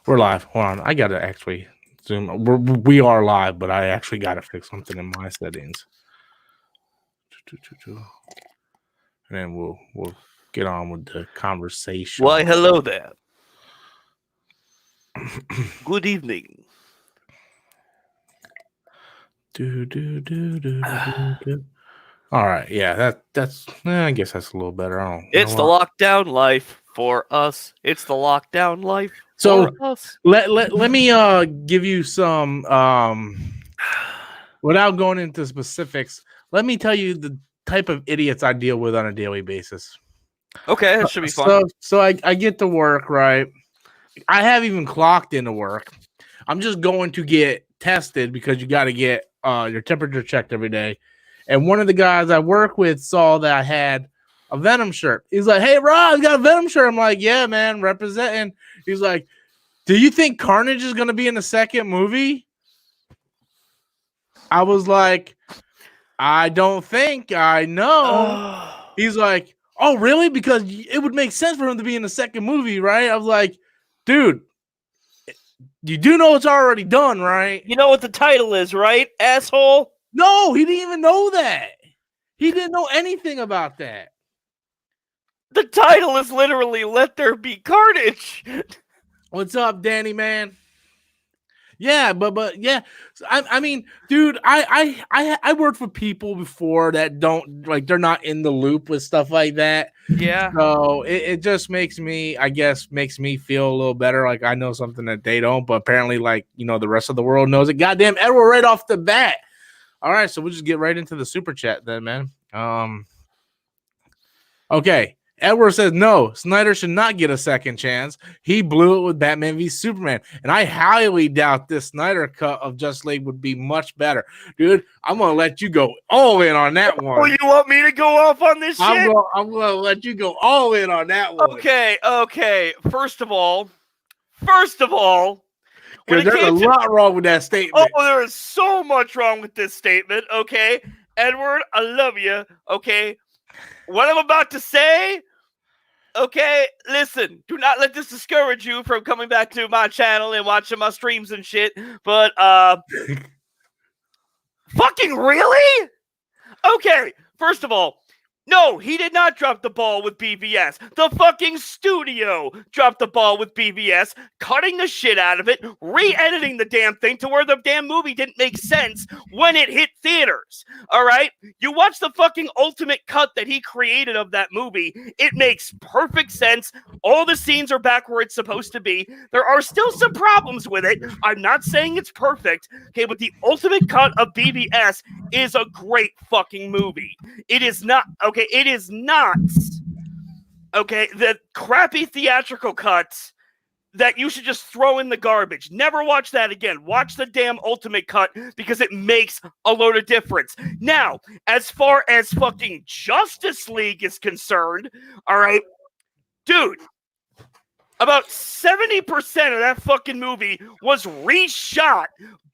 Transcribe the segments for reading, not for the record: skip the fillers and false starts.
We're live. Hold on. I gotta actually zoom. We are live, but I actually gotta fix something in my settings. And then we'll get on with the conversation. Why, hello there. Good evening. All right. Yeah. That's. I guess that's a little better. I don't. It's the lockdown life for us. It's the lockdown life So for us. let me give you some without going into specifics. Let me tell you the type of idiots I deal with on a daily basis. Okay, that should be fun. So I get to work, right? I haven't even clocked into work. I'm just going to get tested because you got to get your temperature checked every day. And one of the guys I work with saw that I had a Venom shirt. He's like, "Hey, Rob, you got a Venom shirt?" I'm like, "Yeah, man, representing." He's like, "Do you think Carnage is going to be in the second movie?" I was like, "I don't think. I know." He's like, "Oh, really? Because it would make sense for him to be in the second movie, right?" I was like, "Dude, you do know it's already done, right?" You know what the title is, right, asshole? No, he didn't even know that. He didn't know anything about that. The title is literally Let There Be Carnage. What's up, Danny, man? Yeah, but yeah, I mean, dude, I worked for people before that don't like they're not in the loop with stuff like that. Yeah. So it just makes me, I guess, makes me feel a little better. Like I know something that they don't, but apparently, like the rest of the world knows it. Goddamn, Edward, right off the bat. All right, so we'll just get right into the super chat then, man. Okay. Edward says, no, Snyder should not get a second chance. He blew it with Batman v Superman. And I highly doubt this Snyder cut of Justice League would be much better. Dude, I'm going to let you go all in on that one. Oh, you want me to go off on this shit? I'm going to let you go all in on that one. Okay. First of all, because there's a lot wrong with that statement. Oh, there is so much wrong with this statement, okay? Edward, I love you, okay? What I'm about to say, okay, listen, do not let this discourage you from coming back to my channel and watching my streams and shit, but, fucking really? Okay, first of all, no, he did not drop the ball with BVS. The fucking studio dropped the ball with BVS, cutting the shit out of it, re-editing the damn thing to where the damn movie didn't make sense when it hit theaters. All right? You watch the fucking ultimate cut that he created of that movie. It makes perfect sense. All the scenes are back where it's supposed to be. There are still some problems with it. I'm not saying it's perfect. Okay, but the ultimate cut of BVS is a great fucking movie. It is not, okay, it is not, okay, the crappy theatrical cuts that you should just throw in the garbage. Never watch that again. Watch the damn ultimate cut because it makes a load of difference. Now, as far as fucking Justice League is concerned, all right, dude, about 70% of that fucking movie was reshot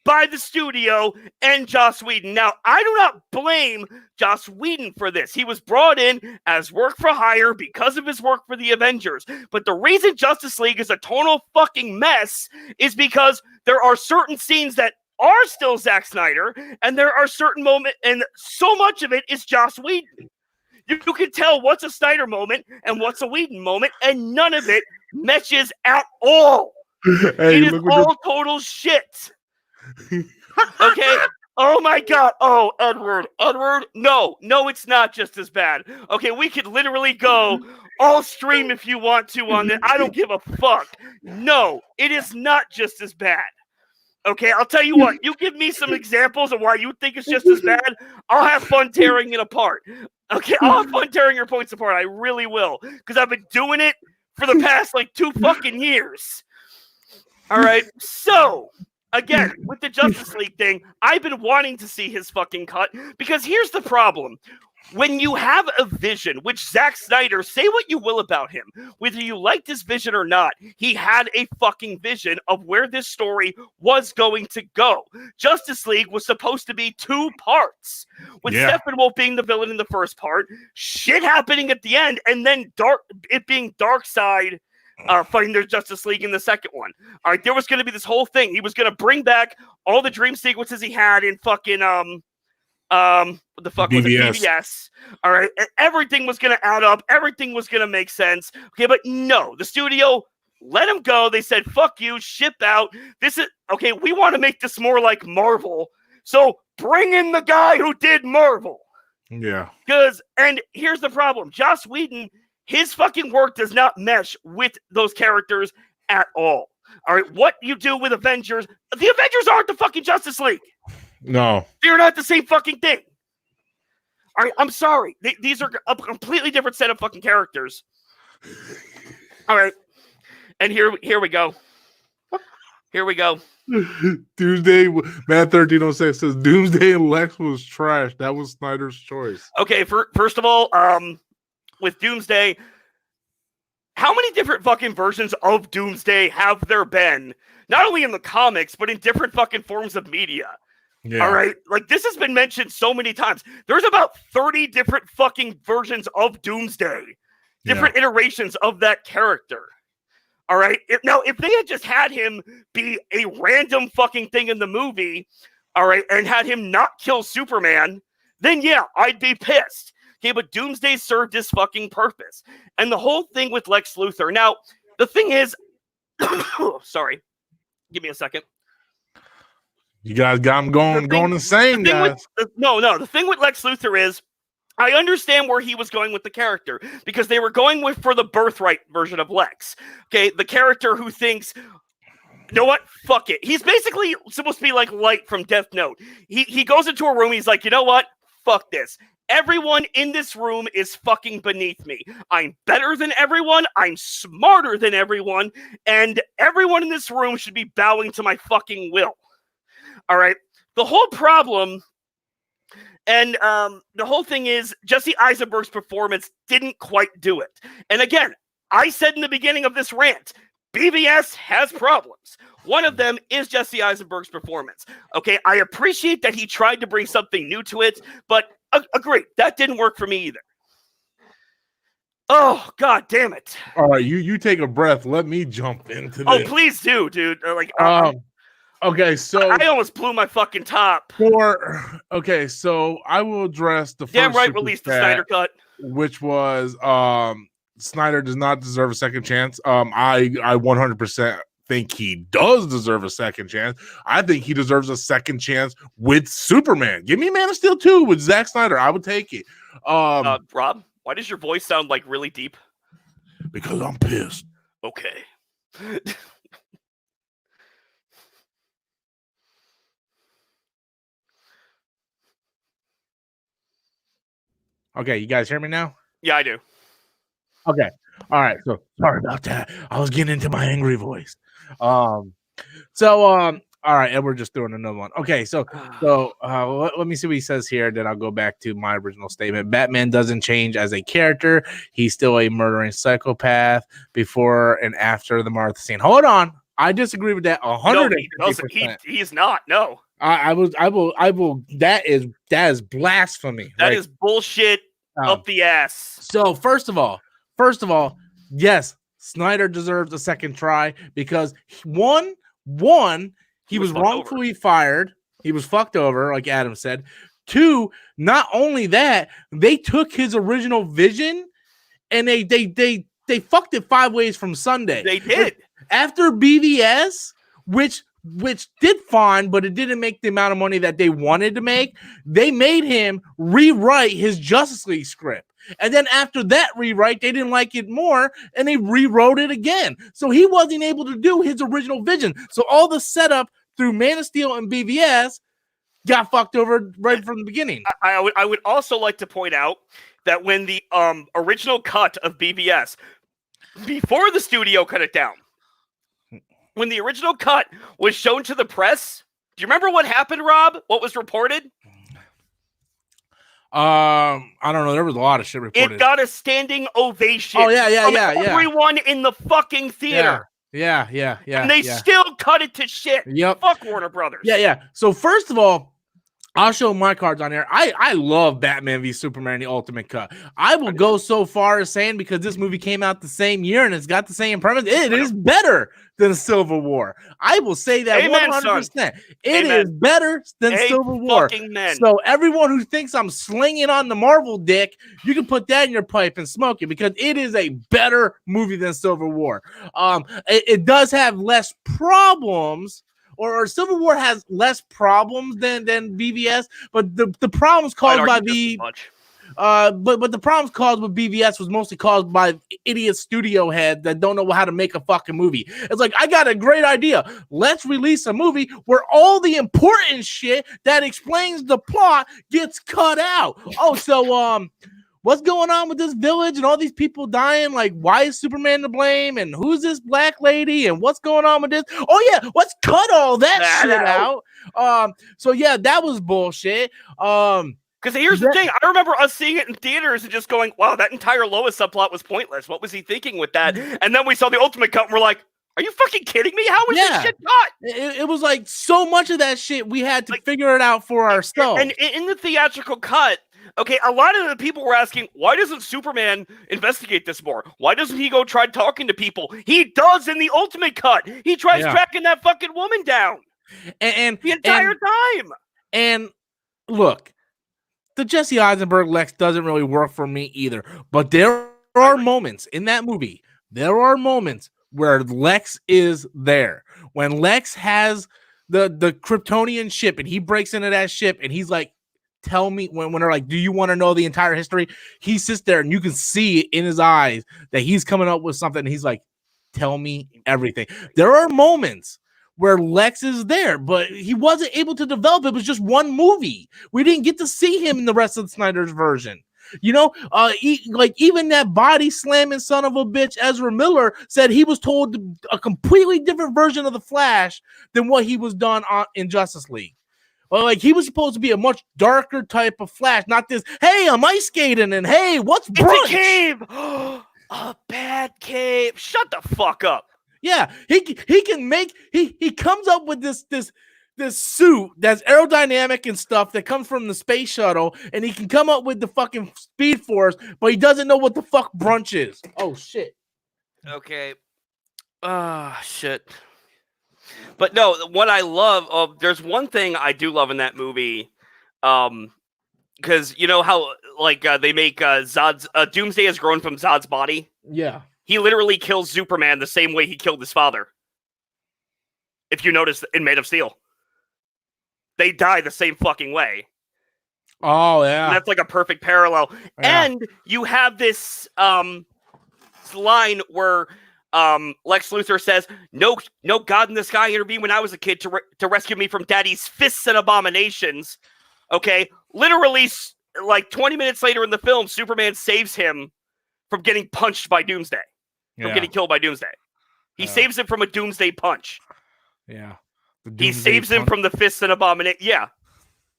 by the studio and Joss Whedon. Now, I do not blame Joss Whedon for this. He was brought in as work for hire because of his work for the Avengers. But the reason Justice League is a total fucking mess is because there are certain scenes that are still Zack Snyder, and there are certain moments, and so much of it is Joss Whedon. You can tell what's a Snyder moment and what's a Whedon moment, and none of it meshes at all. Hey, it is all total shit. Okay? Oh my god. Oh, Edward. No, it's not just as bad. Okay, we could literally go all stream if you want to on this. I don't give a fuck. No, it is not just as bad. Okay, I'll tell you what. You give me some examples of why you think it's just as bad. I'll have fun tearing it apart. Okay, I'll have fun tearing your points apart. I really will. Because I've been doing it for the past, 2 fucking years. All right, so, again, with the Justice League thing, I've been wanting to see his fucking cut. Because here's the problem. When you have a vision, which Zack Snyder, say what you will about him, whether you liked his vision or not, he had a fucking vision of where this story was going to go. Justice League was supposed to be 2 parts, with Steppenwolf being the villain in the first part, shit happening at the end, and then it being Darkseid fighting their Justice League in the second one. All right, there was going to be this whole thing. He was going to bring back all the dream sequences he had in fucking what the fuck was it? BVS. All right, and everything was going to add up. Everything was going to make sense. Okay, but no, the studio let him go. They said, "Fuck you, ship out." This is okay. We want to make this more like Marvel, so bring in the guy who did Marvel. Yeah. And here's the problem: Joss Whedon, his fucking work does not mesh with those characters at all. All right, what you do with Avengers? The Avengers aren't the fucking Justice League. No, they're not the same fucking thing. All right, I'm sorry. These are a completely different set of fucking characters. All right, and here we go. Here we go. Doomsday, Matt 1306 says Doomsday and Lex was trash. That was Snyder's choice. Okay, first of all, with Doomsday, how many different fucking versions of Doomsday have there been? Not only in the comics, but in different fucking forms of media. Yeah. All right, like this has been mentioned so many times. There's about 30 different fucking versions of Doomsday, different iterations of that character. All right, if they had just had him be a random fucking thing in the movie, all right, and had him not kill Superman, then yeah, I'd be pissed. Okay, but Doomsday served his fucking purpose. And the whole thing with Lex Luthor. Now, the thing is, sorry, give me a second. You guys got him going insane, guys. The thing with Lex Luthor is, I understand where he was going with the character because they were going for the birthright version of Lex. Okay, the character who thinks, you know what? Fuck it. He's basically supposed to be like Light from Death Note. He goes into a room. He's like, you know what? Fuck this. Everyone in this room is fucking beneath me. I'm better than everyone. I'm smarter than everyone. And everyone in this room should be bowing to my fucking will. All right. The whole problem and the whole thing is Jesse Eisenberg's performance didn't quite do it. And again, I said in the beginning of this rant, BVS has problems. One of them is Jesse Eisenberg's performance. Okay, I appreciate that he tried to bring something new to it, but agree, that didn't work for me either. Oh, god damn it. All right, you take a breath. Let me jump into this. Oh, please do, dude. Okay, so I almost blew my fucking top. So I will address the first damn right release the Snyder Cut, which was Snyder does not deserve a second chance. I 100% think he does deserve a second chance. I think he deserves a second chance with Superman. Give me Man of Steel 2 with Zack Snyder. I would take it. Rob, why does your voice sound like really deep? Because I'm pissed. Okay. Okay, you guys hear me now? Yeah, I do. Okay. All right. So sorry about that. I was getting into my angry voice. All right, and we're just doing another one. Okay, so let me see what he says here. Then I'll go back to my original statement. Batman doesn't change as a character. He's still a murdering psychopath before and after the Martha scene. Hold on, I disagree with that 100%. He's not. No, I will. That is blasphemy. That is bullshit up the ass. So first of all, yes, Snyder deserves a second try because one. He was wrongfully fired. He was fucked over, like Adam said. 2, not only that, they took his original vision and they fucked it 5 ways from Sunday. They did. After BVS, which did fine, but it didn't make the amount of money that they wanted to make. They made him rewrite his Justice League script. And then after that rewrite, they didn't like it more, and they rewrote it again. So he wasn't able to do his original vision. So all the setup through Man of Steel and BVS got fucked over right from the beginning. I would also like to point out that when the original cut of BVS, before the studio cut it down, when the original cut was shown to the press, do you remember what happened, Rob? What was reported? I don't know. There was a lot of shit reported. It got a standing ovation. Oh, yeah. Everyone in the fucking theater. Yeah. And they still cut it to shit. Yep. Fuck Warner Brothers. Yeah. So first of all, I'll show my cards on there. I love Batman v Superman, the Ultimate Cut. I will go so far as saying, because this movie came out the same year and it's got the same premise, it is better than Civil War. I will say that 100%. It is better than Civil War. So everyone who thinks I'm slinging on the Marvel dick, you can put that in your pipe and smoke it, because it is a better movie than Civil War. It does have less problems. Or Civil War has less problems than BVS, but the problems caused by but the problems caused with BVS was mostly caused by idiot studio heads that don't know how to make a fucking movie. It's like, I got a great idea. Let's release a movie where all the important shit that explains the plot gets cut out. Oh, so what's going on with this village and all these people dying? Like, why is Superman to blame? And who's this black lady? And what's going on with this? Oh yeah, let's cut all that shit out. So yeah, that was bullshit. Because here's the thing, I remember us seeing it in theaters and just going, wow, that entire Lois subplot was pointless. What was he thinking with that? And then we saw the Ultimate Cut and we're like, are you fucking kidding me? How was this shit cut? It was like so much of that shit we had to figure it out for ourselves. And in the theatrical cut, okay, a lot of the people were asking, why doesn't Superman investigate this more? Why doesn't he go try talking to people? He does in the Ultimate Cut. He tries tracking that fucking woman down. And the entire time. And look, the Jesse Eisenberg Lex doesn't really work for me either. But there are moments in that movie. There are moments where Lex is there. When Lex has the Kryptonian ship and he breaks into that ship and he's like, tell me, when they're like, do you want to know the entire history? He sits there and you can see in his eyes that he's coming up with something. And he's like, tell me everything. There are moments where Lex is there, but he wasn't able to develop. It was just one movie. We didn't get to see him in the rest of Snyder's version. You know, even that body slamming son of a bitch, Ezra Miller, said he was told a completely different version of the Flash than what he was done in Justice League. Well, like, he was supposed to be a much darker type of Flash, not this, hey, I'm ice skating, and hey, what's brunch? It's a cave! A bad cave. Shut the fuck up. Yeah, he can make, he comes up with this suit that's aerodynamic and stuff that comes from the space shuttle, and he can come up with the fucking Speed Force, but he doesn't know what the fuck brunch is. Oh, shit. Okay. Shit. But no, what I love, there's one thing I do love in that movie, because you know how, like, they make Zod's, Doomsday has grown from Zod's body? Yeah. He literally kills Superman the same way he killed his father. If you notice in Man of Steel. They die the same fucking way. Oh, yeah. And that's like a perfect parallel. Yeah. And you have this line where Lex Luthor says, no God in the sky intervened when I was a kid to rescue me from daddy's fists and abominations. Okay? Literally, like 20 minutes later in the film, Superman saves him from getting punched by Doomsday. From getting killed by Doomsday. He saves him from a Doomsday punch. Yeah. He saves him from the fists and abomination. Yeah.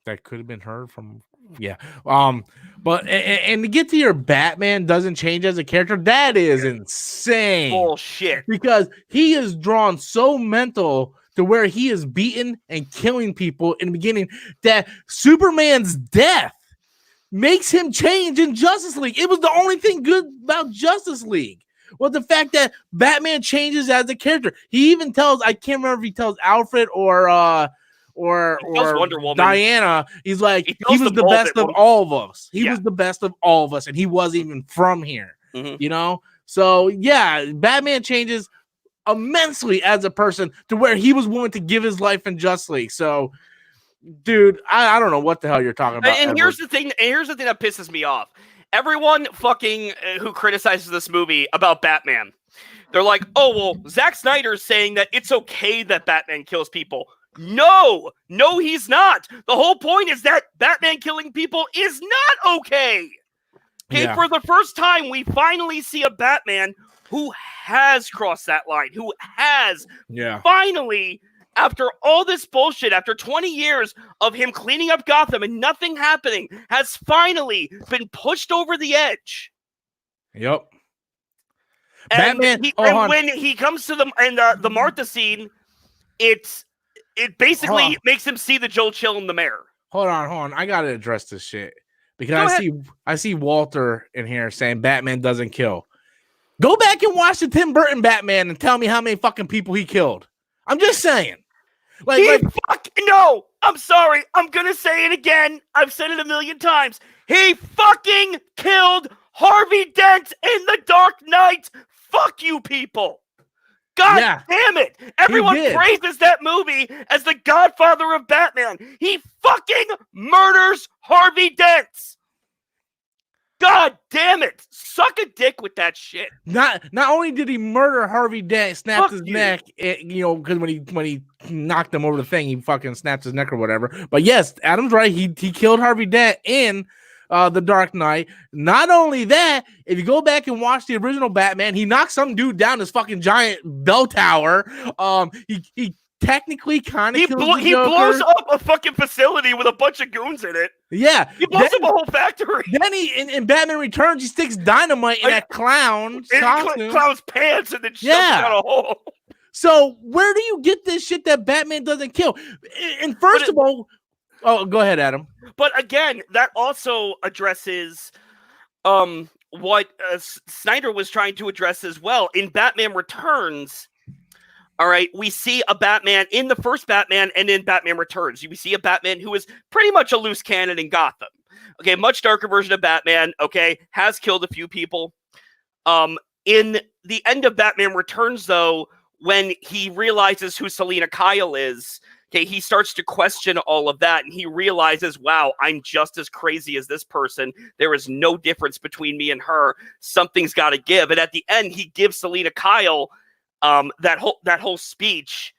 That could have been her from... Yeah. But and to get to your Batman doesn't change as a character, that is insane. Bullshit. Because he is drawn so mental to where he is beaten and killing people in the beginning that Superman's death makes him change in Justice League. It was the only thing good about Justice League. Well, the fact that Batman changes as a character. He even tells, I can't remember if he tells Alfred or Wonder Woman. Diana, he's like, he was the best of all of us. He was the best of all of us, and he wasn't even from here. Mm-hmm. You know? So yeah, Batman changes immensely as a person to where he was willing to give his life in Justice League. So, dude, I don't know what the hell you're talking about. And here's the thing that pisses me off. Everyone fucking who criticizes this movie about Batman, they're like, oh, well, Zack Snyder's saying that it's okay that Batman kills people. No, he's not. The whole point is that Batman killing people is not okay. Okay, for the first time, we finally see a Batman who has crossed that line, who has finally, after all this bullshit, after 20 years of him cleaning up Gotham and nothing happening, has finally been pushed over the edge. Yep. And Batman. When he comes to the Martha scene, it basically makes him see the Joe Chill in the mirror. Hold on. I gotta address this shit because Go ahead. I see Walter in here saying Batman doesn't kill. Go back and watch the Tim Burton Batman and tell me how many fucking people he killed. I'm just saying. No, I'm sorry. I'm gonna say it again. I've said it a million times. He fucking killed Harvey Dent in The Dark Knight. Fuck you people. God damn it. Everyone praises that movie as the godfather of Batman. He fucking murders Harvey Dent. God damn it. Suck a dick with that shit. Not only did he murder Harvey Dent, snapped his neck, because when he knocked him over the thing, he fucking snapped his neck or whatever. But yes, Adam's right. He killed Harvey Dent in The Dark Knight. Not only that, if you go back and watch the original Batman, he knocked some dude down this fucking giant bell tower. He technically kind of he blows up a fucking facility with a bunch of goons in it. Yeah. He blows up a whole factory. Then in Batman Returns, he sticks dynamite in that clown's pants and then shoves down a hole. So where do you get this shit that Batman doesn't kill? And first of all, go ahead, Adam. But again, that also addresses what Snyder was trying to address as well. In Batman Returns, all right, we see a Batman in the first Batman and in Batman Returns. We see a Batman who is pretty much a loose cannon in Gotham. Okay, much darker version of Batman, okay, has killed a few people. In the end of Batman Returns, though, when he realizes who Selina Kyle is, okay, he starts to question all of that, and he realizes, wow, I'm just as crazy as this person. There is no difference between me and her. Something's got to give. And at the end, he gives Selina Kyle that whole speech,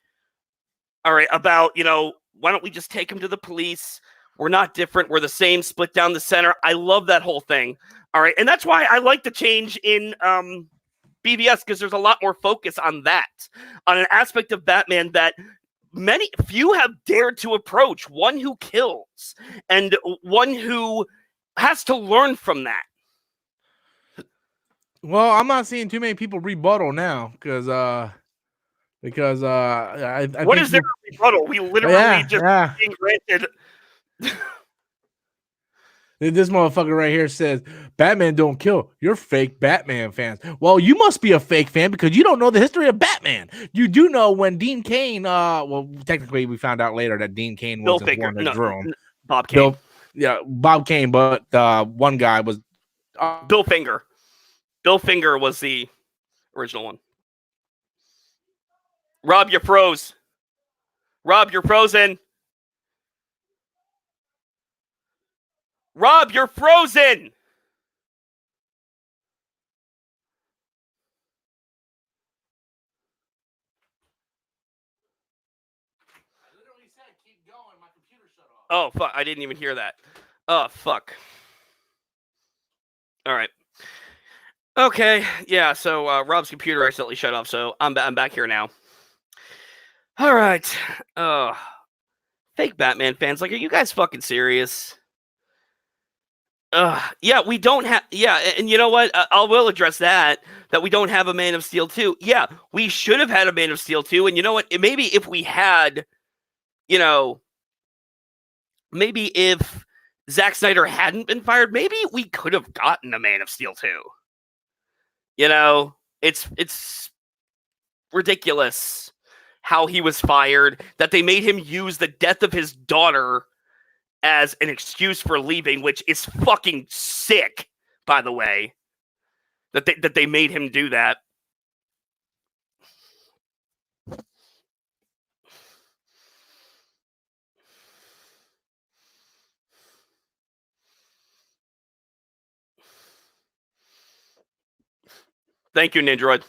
all right, about, why don't we just take him to the police? We're not different. We're the same, split down the center. I love that whole thing. All right. And that's why I like the change in BVS, because there's a lot more focus on that, on an aspect of Batman that few have dared to approach, one who kills and one who has to learn from that. Well, I'm not seeing too many people rebuttal now because I what is there a rebuttal? We literally just being granted. This motherfucker right here says Batman don't kill. You're fake Batman fans. Well, you must be a fake fan because you don't know the history of Batman. You do know when Dean Cain. Well, technically, we found out later that Dean Cain was the one that drew him. Bob Kane. Bob Kane, but one guy was Bill Finger. Bill Finger was the original one. Rob, you're froze. Rob, you're frozen. Rob, you're frozen. I literally said keep going. My computer shut off. Oh, fuck. I didn't even hear that. Oh, fuck. All right. Okay. Yeah, so Rob's computer accidentally shut off, so I'm back here now. All right. Fake Batman fans. Like, are you guys fucking serious? Yeah, we don't have. Yeah, and you know what? I will address that we don't have a Man of Steel 2. Yeah, we should have had a Man of Steel 2. And you know what? Maybe if we had, maybe if Zack Snyder hadn't been fired, maybe we could have gotten a Man of Steel 2. It's ridiculous how he was fired, that they made him use the death of his daughter as an excuse for leaving, which is fucking sick, by the way, that they made him do that. Thank you, Nindroid.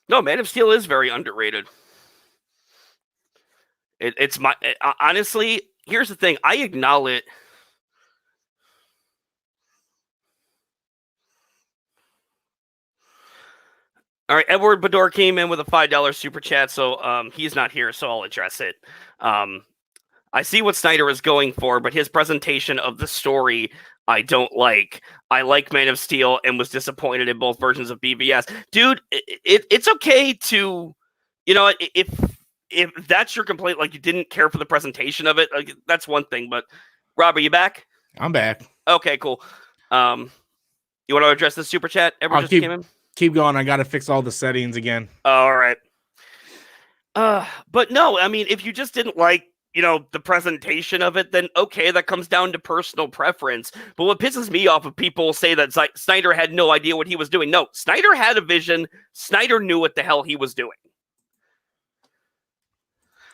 No, Man of Steel is very underrated. Honestly, here's the thing. I acknowledge. All right, Edward Bador came in with a $5 super chat, so he's not here, so I'll address it. I see what Snyder is going for, but his presentation of the story I don't like. I like Man of Steel and was disappointed in both versions of BVS. Dude, it's okay to, if that's your complaint, like you didn't care for the presentation of it, like, that's one thing. But Rob, are you back? I'm back. Okay, cool. You want to address the super chat? Everyone just came in? Keep going. I got to fix all the settings again. All right. But no, I mean, if you just didn't like, the presentation of it, then okay, that comes down to personal preference. But what pisses me off of people say that Snyder had no idea what he was doing. No, Snyder had a vision. Snyder knew what the hell he was doing.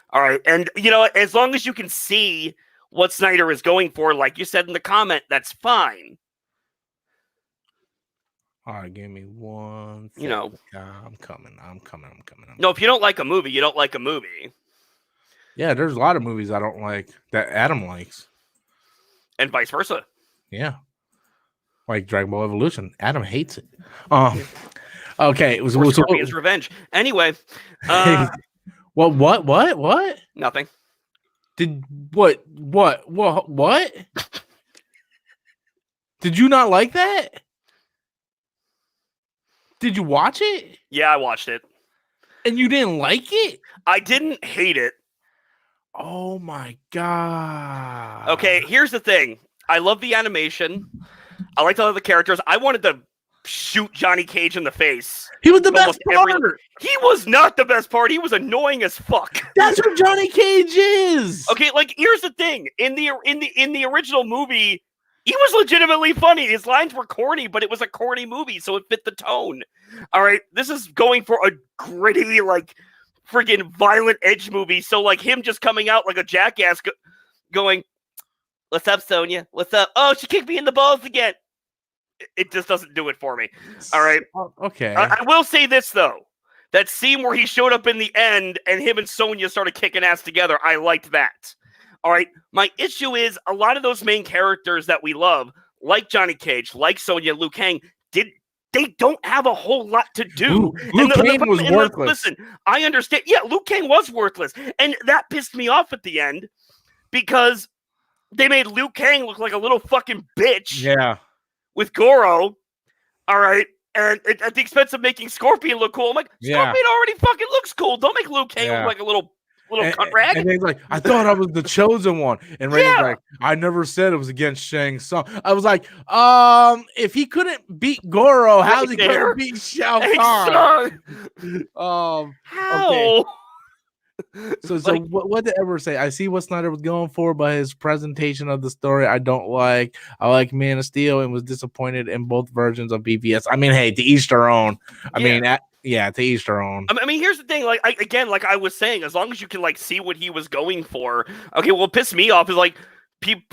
All right. And, as long as you can see what Snyder is going for, like you said in the comment, that's fine. All right, give me one. I'm coming. No, if you don't like a movie, you don't like a movie. Yeah, there's a lot of movies I don't like that Adam likes. And vice versa. Yeah. Like Dragon Ball Evolution. Adam hates it. Okay. It was Scorpion's Revenge. Anyway. Well, what? Nothing. What? Did you not like that? Did you watch it? Yeah, I watched it. And you didn't like it? I didn't hate it. Oh my god. Okay, here's the thing. I love the animation. I liked all of the characters. I wanted to shoot Johnny Cage in the face. He was the best part. He was not the best part. He was annoying as fuck. That's what Johnny Cage is. Okay, like here's the thing. In the original movie, he was legitimately funny. His lines were corny, but it was a corny movie, so it fit the tone. All right, this is going for a gritty, like, friggin' violent edge movie. So, like, him just coming out like a jackass going, "What's up, Sonya? What's up? Oh, she kicked me in the balls again." It just doesn't do it for me. All right. Okay. I will say this, though. That scene where he showed up in the end and him and Sonya started kicking ass together, I liked that. All right. My issue is a lot of those main characters that we love, like Johnny Cage, like Sonya, Liu Kang, they don't have a whole lot to do. Liu Kang was worthless. Listen, I understand. Yeah, Liu Kang was worthless. And that pissed me off at the end because they made Liu Kang look like a little fucking bitch. Yeah. With Goro. All right. And at the expense of making Scorpion look cool. I'm like, Scorpion already fucking looks cool. Don't make Liu Kang look like a little cunt rag. And he's like, I thought I was the chosen one. And Ray's like, I never said it was against Shang Tsung. I was like, if he couldn't beat Goro, how's he gonna beat Shao Kahn? How? Okay. So what did Edward say? I see what Snyder was going for, but his presentation of the story I don't like. I like Man of Steel and was disappointed in both versions of BVS. I mean, hey, to each their own. To each their own. I mean, here's the thing. Like, like I was saying, as long as you can like see what he was going for. Okay, what pissed me off is like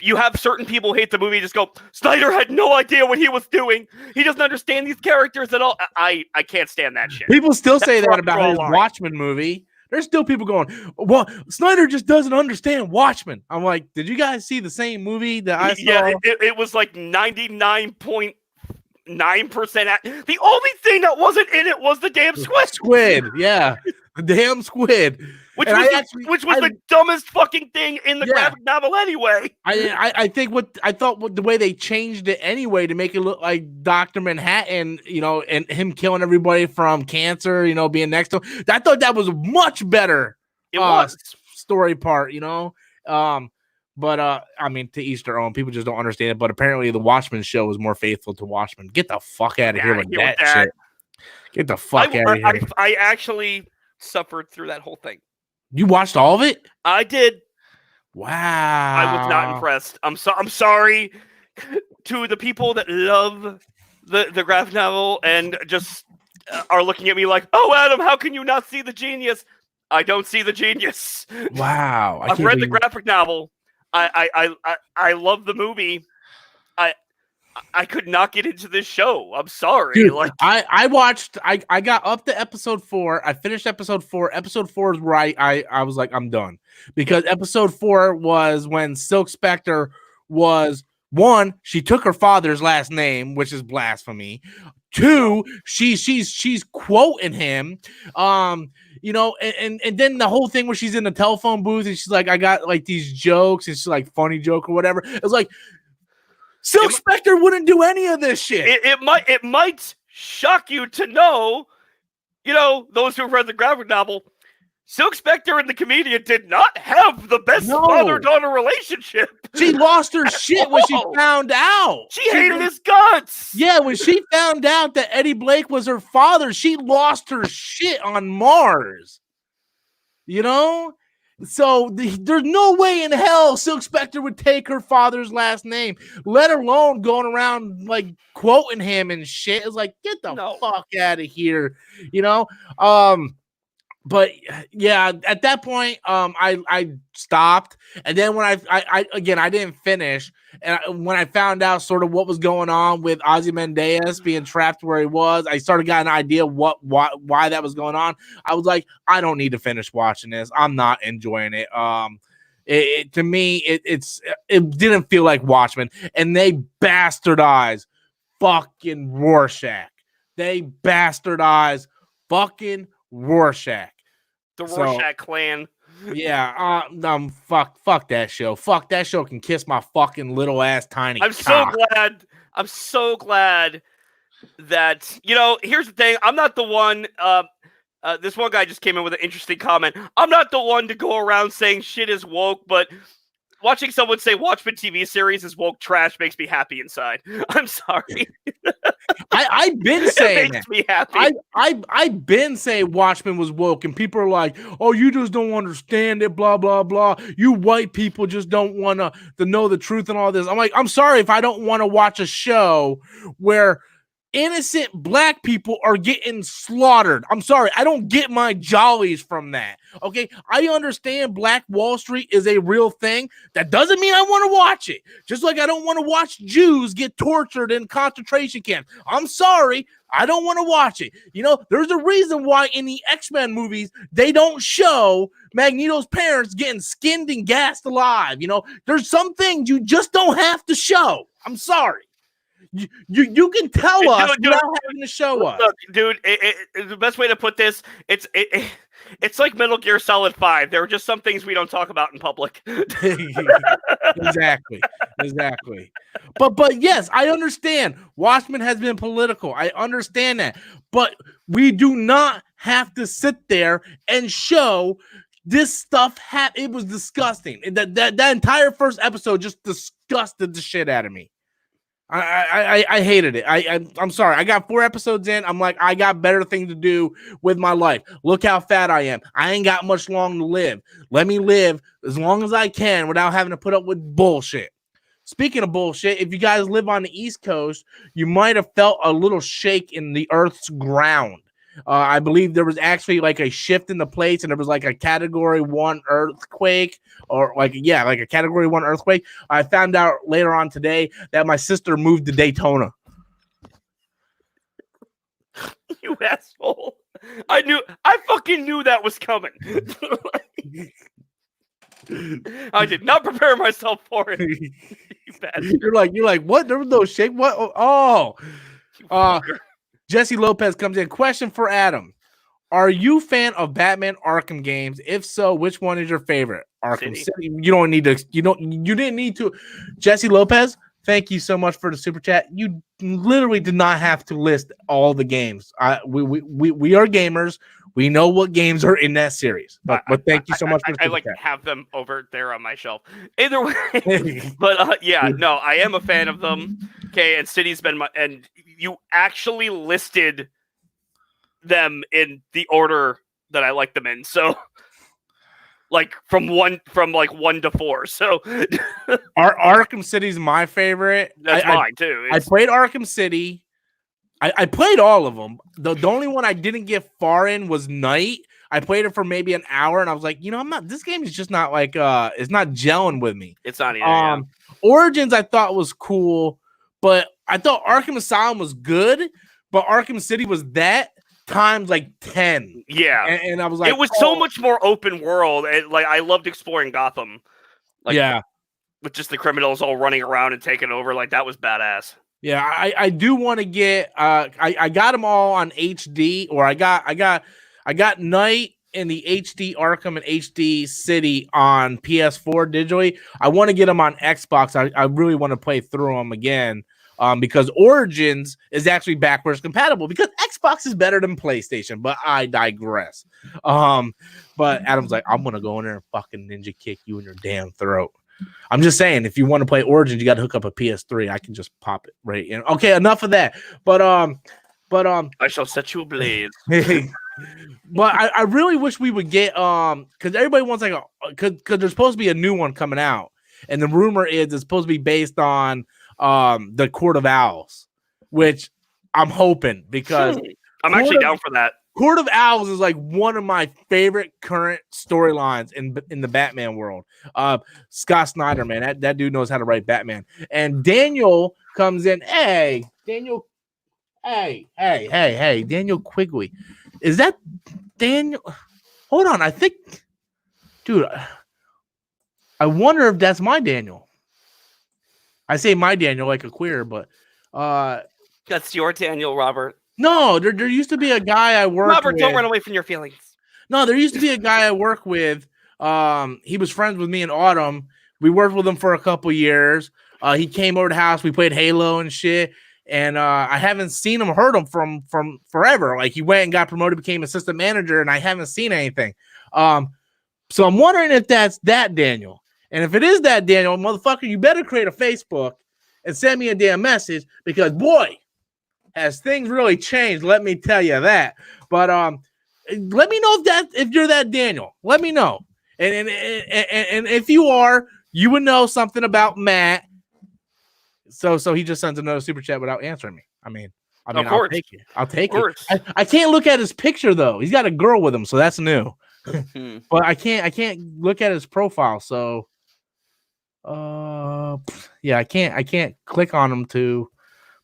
you have certain people hate the movie, just go, Snyder had no idea what he was doing. He doesn't understand these characters at all. I can't stand that shit. People still say that about his Watchmen movie. There's still people going, well, Snyder just doesn't understand Watchmen. I'm like, did you guys see the same movie that I saw? Yeah, it was like 99.9%. The only thing that wasn't in it was the damn squid. Squid, yeah. The damn squid. Which was the dumbest fucking thing in the graphic novel anyway. I thought the way they changed it anyway to make it look like Dr. Manhattan, and him killing everybody from cancer, being next to him. I thought that was a much better story part, But I mean, to each their own. People just don't understand it. But apparently, the Watchmen show is more faithful to Watchmen. Get the fuck out of here with that shit. Get the fuck out of here. I actually suffered through that whole thing. You watched all of it? I did. Wow. I was not impressed. I'm sorry to the people that love the graphic novel and just are looking at me like, "Oh, Adam, how can you not see the genius?" I don't see the genius. Wow. I've read the graphic novel. I love the movie. I could not get into this show. I'm sorry. Dude, I watched. I got up to episode 4. I finished episode 4. Episode 4 is where I was like, I'm done, because episode 4 was when Silk Spectre was, one, she took her father's last name, which is blasphemy. 2, she's quoting him. you know, and then the whole thing where she's in the telephone booth and she's like, I got like these jokes, and she's like funny joke or whatever. It's like Silk Spectre wouldn't do any of this shit. It might shock you to know, you know, those who've read the graphic novel, Silk Spectre and the comedian did not have the best father-daughter relationship. She lost her shit when she found out. She hated his guts. Yeah, when she found out that Eddie Blake was her father, she lost her shit on Mars. You know? So there's no way in hell Silk Spectre would take her father's last name, let alone going around like quoting him and shit. It's like, get the fuck out of here. You know? But yeah, at that point, I stopped, and then when I didn't finish, and when I found out sort of what was going on with Ozymandias being trapped where he was, I started getting an idea why that was going on. I was like, I don't need to finish watching this. I'm not enjoying it. To me, it didn't feel like Watchmen, and they bastardize fucking Rorschach. They bastardize fucking Rorschach. The Rorschach clan. Yeah, fuck that show. Fuck that show can kiss my fucking little ass tiny I'm cock. so glad that, you know, here's the thing. I'm not the one, this one guy just came in with an interesting comment. I'm not the one to go around saying shit is woke, but watching someone say Watchmen TV series is woke trash makes me happy inside. I'm sorry. I've been saying it makes me happy. I've been saying Watchmen was woke, and people are like, "Oh, you just don't understand it." Blah blah blah. You white people just don't want to know the truth and all this. I'm like, I'm sorry if I don't want to watch a show where innocent black people are getting slaughtered. I'm sorry. I don't get my jollies from that. Okay. I understand Black Wall Street is a real thing. That doesn't mean I want to watch it. Just like I don't want to watch Jews get tortured in concentration camps. I'm sorry. I don't want to watch it. You know, there's a reason why in the X-Men movies, they don't show Magneto's parents getting skinned and gassed alive. You know, there's some things you just don't have to show. I'm sorry. You can tell us without having to show us. Look, dude, the best way to put this, it's like Metal Gear Solid 5. There are just some things we don't talk about in public. Exactly. But yes, I understand. Watchmen has been political. I understand that. But we do not have to sit there and show this stuff. It was disgusting. That entire first episode just disgusted the shit out of me. I hated it. I'm sorry. I got 4 episodes in. I'm like, I got better things to do with my life. Look how fat I am. I ain't got much long to live. Let me live as long as I can without having to put up with bullshit. Speaking of bullshit, if you guys live on the East Coast, you might have felt a little shake in the Earth's ground. I believe there was actually like a shift in the plates, and there was like a Category 1 earthquake, or like a Category 1 earthquake. I found out later on today that my sister moved to Daytona. You asshole! I fucking knew that was coming. I did not prepare myself for it. You're like, what? There was no shake. What? Oh. Jesse Lopez comes in. Question for Adam: are you a fan of Batman Arkham games? If so, which one is your favorite? Arkham City. You don't need to. You didn't need to. Jesse Lopez, thank you so much for the super chat. You literally did not have to list all the games. We are gamers. We know what games are in that series. But thank you so much for the super chat. Have them over there on my shelf. Either way, but yeah, no, I am a fan of them. Okay, and City's been and you actually listed them in the order that I like them in. So, like from 1 to 4. So, Arkham City's my favorite. That's mine too. I played Arkham City. I played all of them. The only one I didn't get far in was Night. I played it for maybe an hour, and I was like, this game is just not like it's not gelling with me. It's not either. Origins I thought was cool, but I thought Arkham Asylum was good, but Arkham City was that times like 10. Yeah. And I was like, it was so much more open world. And like I loved exploring Gotham. Like, yeah. With just the criminals all running around and taking over, like that was badass. Yeah, I do want to get I got them all on HD, or I got Night, in the HD Arkham and HD City on PS4 digitally. I want to get them on Xbox. I really want to play through them again. Because Origins is actually backwards compatible because Xbox is better than PlayStation, but I digress. But Adam's like, I'm gonna go in there and fucking ninja kick you in your damn throat. I'm just saying, if you want to play Origins, you got to hook up a PS3. I can just pop it right in. Okay, enough of that. But I shall set you ablaze. But I really wish we would get because everybody wants like because there's supposed to be a new one coming out, and the rumor is it's supposed to be based on the Court of Owls, which I'm hoping because I'm actually down for that. Court of Owls is like one of my favorite current storylines in the Batman world. Scott Snyder, man, that dude knows how to write Batman. And Daniel comes in, hey, Daniel Quigley. Is that Daniel? Hold on, I think, dude, I wonder if that's my Daniel. I say my Daniel like a queer, but that's your Daniel, Robert. No, there used to be a guy I worked with. Robert, don't run away from your feelings. No, there used to be a guy I work with. He was friends with me in Autumn. We worked with him for a couple years. He came over to the house. We played Halo and shit. And I haven't seen him or heard him from forever. Like he went and got promoted, became assistant manager, and I haven't seen anything. So I'm wondering if that's that Daniel. And if it is that Daniel, motherfucker, you better create a Facebook and send me a damn message because boy, has things really changed. Let me tell you that. But let me know if you're that Daniel. Let me know. And if you are, you would know something about Matt. So he just sends another super chat without answering me. I mean, of course. I'll take it. I can't look at his picture though. He's got a girl with him, so that's new. But I can't look at his profile. So yeah, I can't click on him too.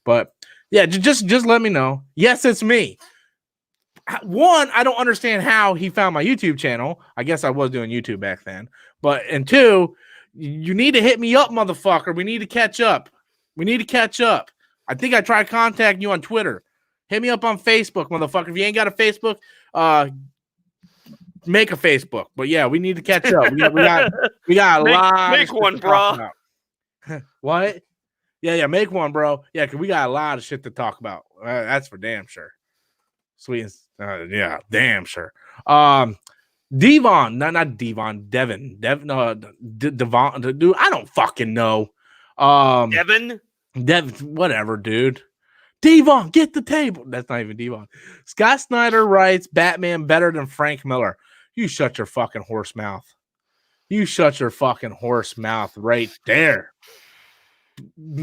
But yeah, just let me know. Yes, it's me. One, I don't understand how he found my YouTube channel. I guess I was doing YouTube back then. And two, you need to hit me up, motherfucker. We need to catch up. I think I tried contacting you on Twitter. Hit me up on Facebook, motherfucker. If you ain't got a Facebook, make a Facebook. But yeah, we need to catch up. We got a lot. Make one, bro. What? Yeah, make one, bro. Yeah, because we got a lot of shit to talk about. That's for damn sure. Sweet. Yeah, damn sure. Devon, not Devon, Devin. Devon, dude, I don't fucking know. Devin, whatever, dude. Devon, get the table. That's not even Devon. Scott Snyder writes Batman better than Frank Miller. You shut your fucking horse mouth. Right there.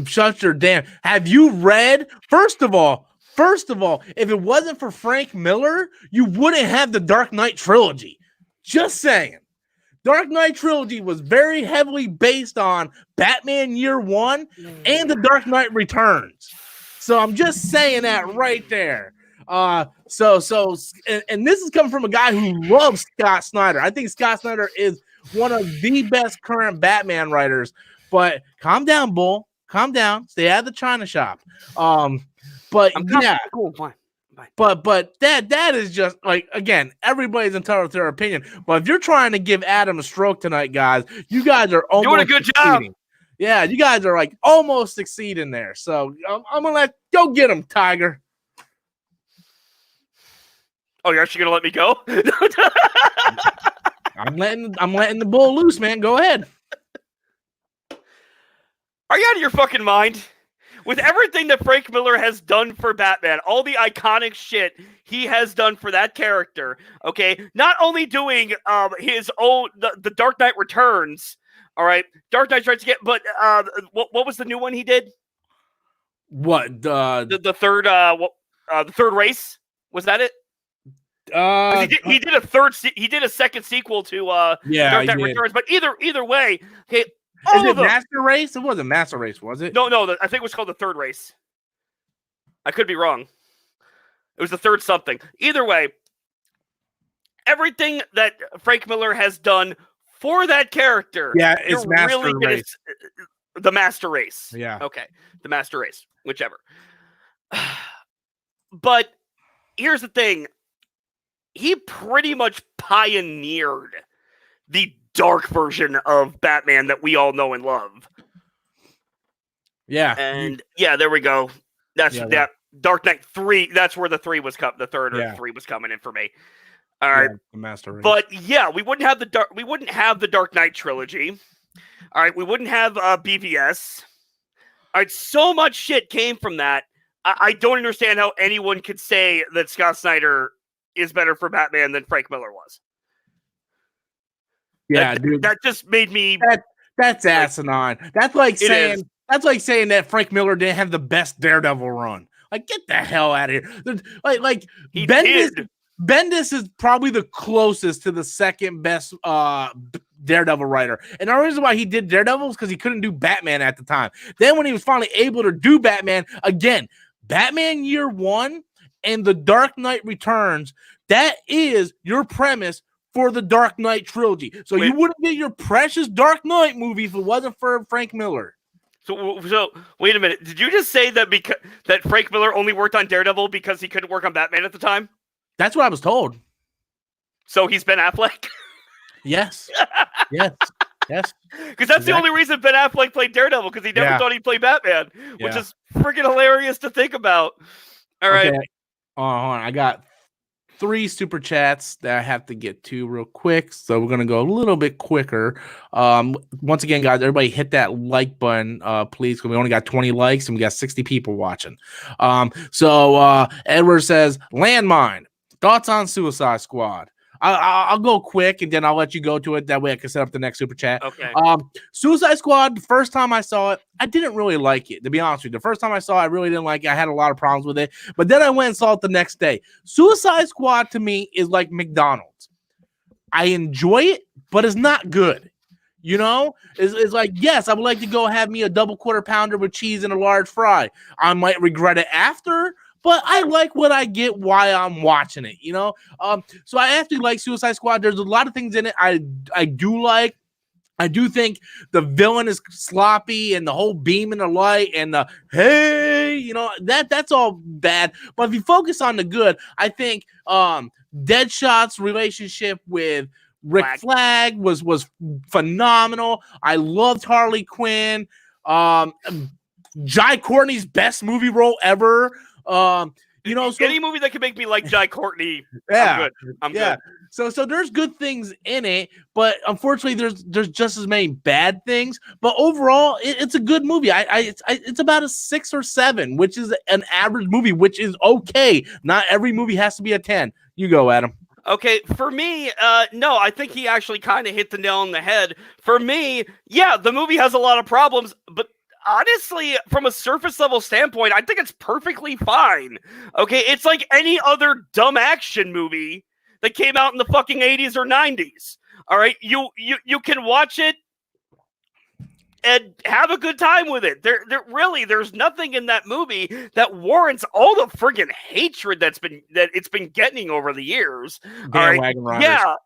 Shut your damn. Have you read? First of all, if it wasn't for Frank Miller, you wouldn't have the Dark Knight trilogy. Just saying. Dark Knight trilogy was very heavily based on Batman Year One and The Dark Knight Returns. So I'm just saying that right there. And this is coming from a guy who loves Scott Snyder. I think Scott Snyder is one of the best current Batman writers. But calm down, bull. Calm down. Stay out of the China shop. But yeah, cool, fine. But that is just like, again, everybody's entitled to their opinion. But if you're trying to give Adam a stroke tonight, guys, you guys are almost doing a good job. Yeah, you guys are like almost succeeding there. So I'm gonna go get him, Tiger. Oh, you're actually gonna let me go? I'm letting the bull loose, man. Go ahead. Are you out of your fucking mind? With everything that Frank Miller has done for Batman, all the iconic shit he has done for that character, okay? Not only doing his own the Dark Knight Returns, all right? Dark Knight Strikes Again, but what was the new one he did? What the third race? Was that it? He did a second sequel to Dark Knight Returns, but either way, okay. Is it Master Race? It wasn't Master Race, was it? No, I think it was called the Third Race. I could be wrong. It was the third something. Either way, everything that Frank Miller has done for that character, yeah, it's Master really Race. The Master Race. Yeah. Okay, the Master Race, whichever. But here's the thing. he pretty much pioneered the dark version of Batman that we all know and love. Yeah. And yeah, there we go. That's that Dark Knight 3. That's where the 3 was the third or 3 was coming in for me. All right. The Master Race. But yeah, we wouldn't have the Dark Knight trilogy. All right, we wouldn't have BVS. All right, so much shit came from that. I don't understand how anyone could say that Scott Snyder is better for Batman than Frank Miller was. Yeah, dude. That just made me... That's asinine. That's like saying that Frank Miller didn't have the best Daredevil run. Like, get the hell out of here. Like Bendis is probably the closest to the second best Daredevil writer. And the reason why he did Daredevil is because he couldn't do Batman at the time. Then when he was finally able to do Batman, again, Batman Year One and The Dark Knight Returns, that is your premise for the Dark Knight trilogy. So you wouldn't get your precious Dark Knight movie if it wasn't for Frank Miller. So wait a minute. Did you just say that that Frank Miller only worked on Daredevil because he couldn't work on Batman at the time? That's what I was told. So he's Ben Affleck? Yes. Yes. Because that's the only reason Ben Affleck played Daredevil, because he never thought he'd play Batman, which is freaking hilarious to think about. All right. Hold on. I got 3 super chats that I have to get to real quick, so we're gonna go a little bit quicker. Once again, guys, everybody hit that like button, please, because we only got 20 likes and we got 60 people watching. So Edward says, landmine, thoughts on Suicide Squad? I'll go quick and then I'll let you go to it. That way I can set up the next super chat. Okay. Suicide Squad, the first time I saw it, I didn't really like it, to be honest with you. The first time I saw it, I really didn't like it. I had a lot of problems with it. But then I went and saw it the next day. Suicide Squad to me is like McDonald's. I enjoy it, but it's not good. You know, it's like, yes, I would like to go have me a double quarter pounder with cheese and a large fry. I might regret it after, but I like what I get while I'm watching it, you know? So I actually like Suicide Squad. There's a lot of things in it I do like. I do think the villain is sloppy and the whole beam in the light and the, hey, you know, that's all bad. But if you focus on the good, I think Deadshot's relationship with Rick Flag was phenomenal. I loved Harley Quinn. Jai Courtney's best movie role ever. You know, so, any movie that can make me like Jai Courtney, I'm good. So there's good things in it, but unfortunately, there's just as many bad things. But overall, it's a good movie. It's about a 6 or 7, which is an average movie, which is okay. Not every movie has to be a 10. You go, Adam. Okay, for me, no, I think he actually kind of hit the nail on the head. For me, yeah, the movie has a lot of problems, but honestly, from a surface level standpoint, I think it's perfectly fine. Okay, it's like any other dumb action movie that came out in the fucking 80s or 90s. All right, you can watch it and have a good time with it. There's nothing in that movie that warrants all the friggin' hatred that it's been getting over the years. Bandwagon riders. Yeah.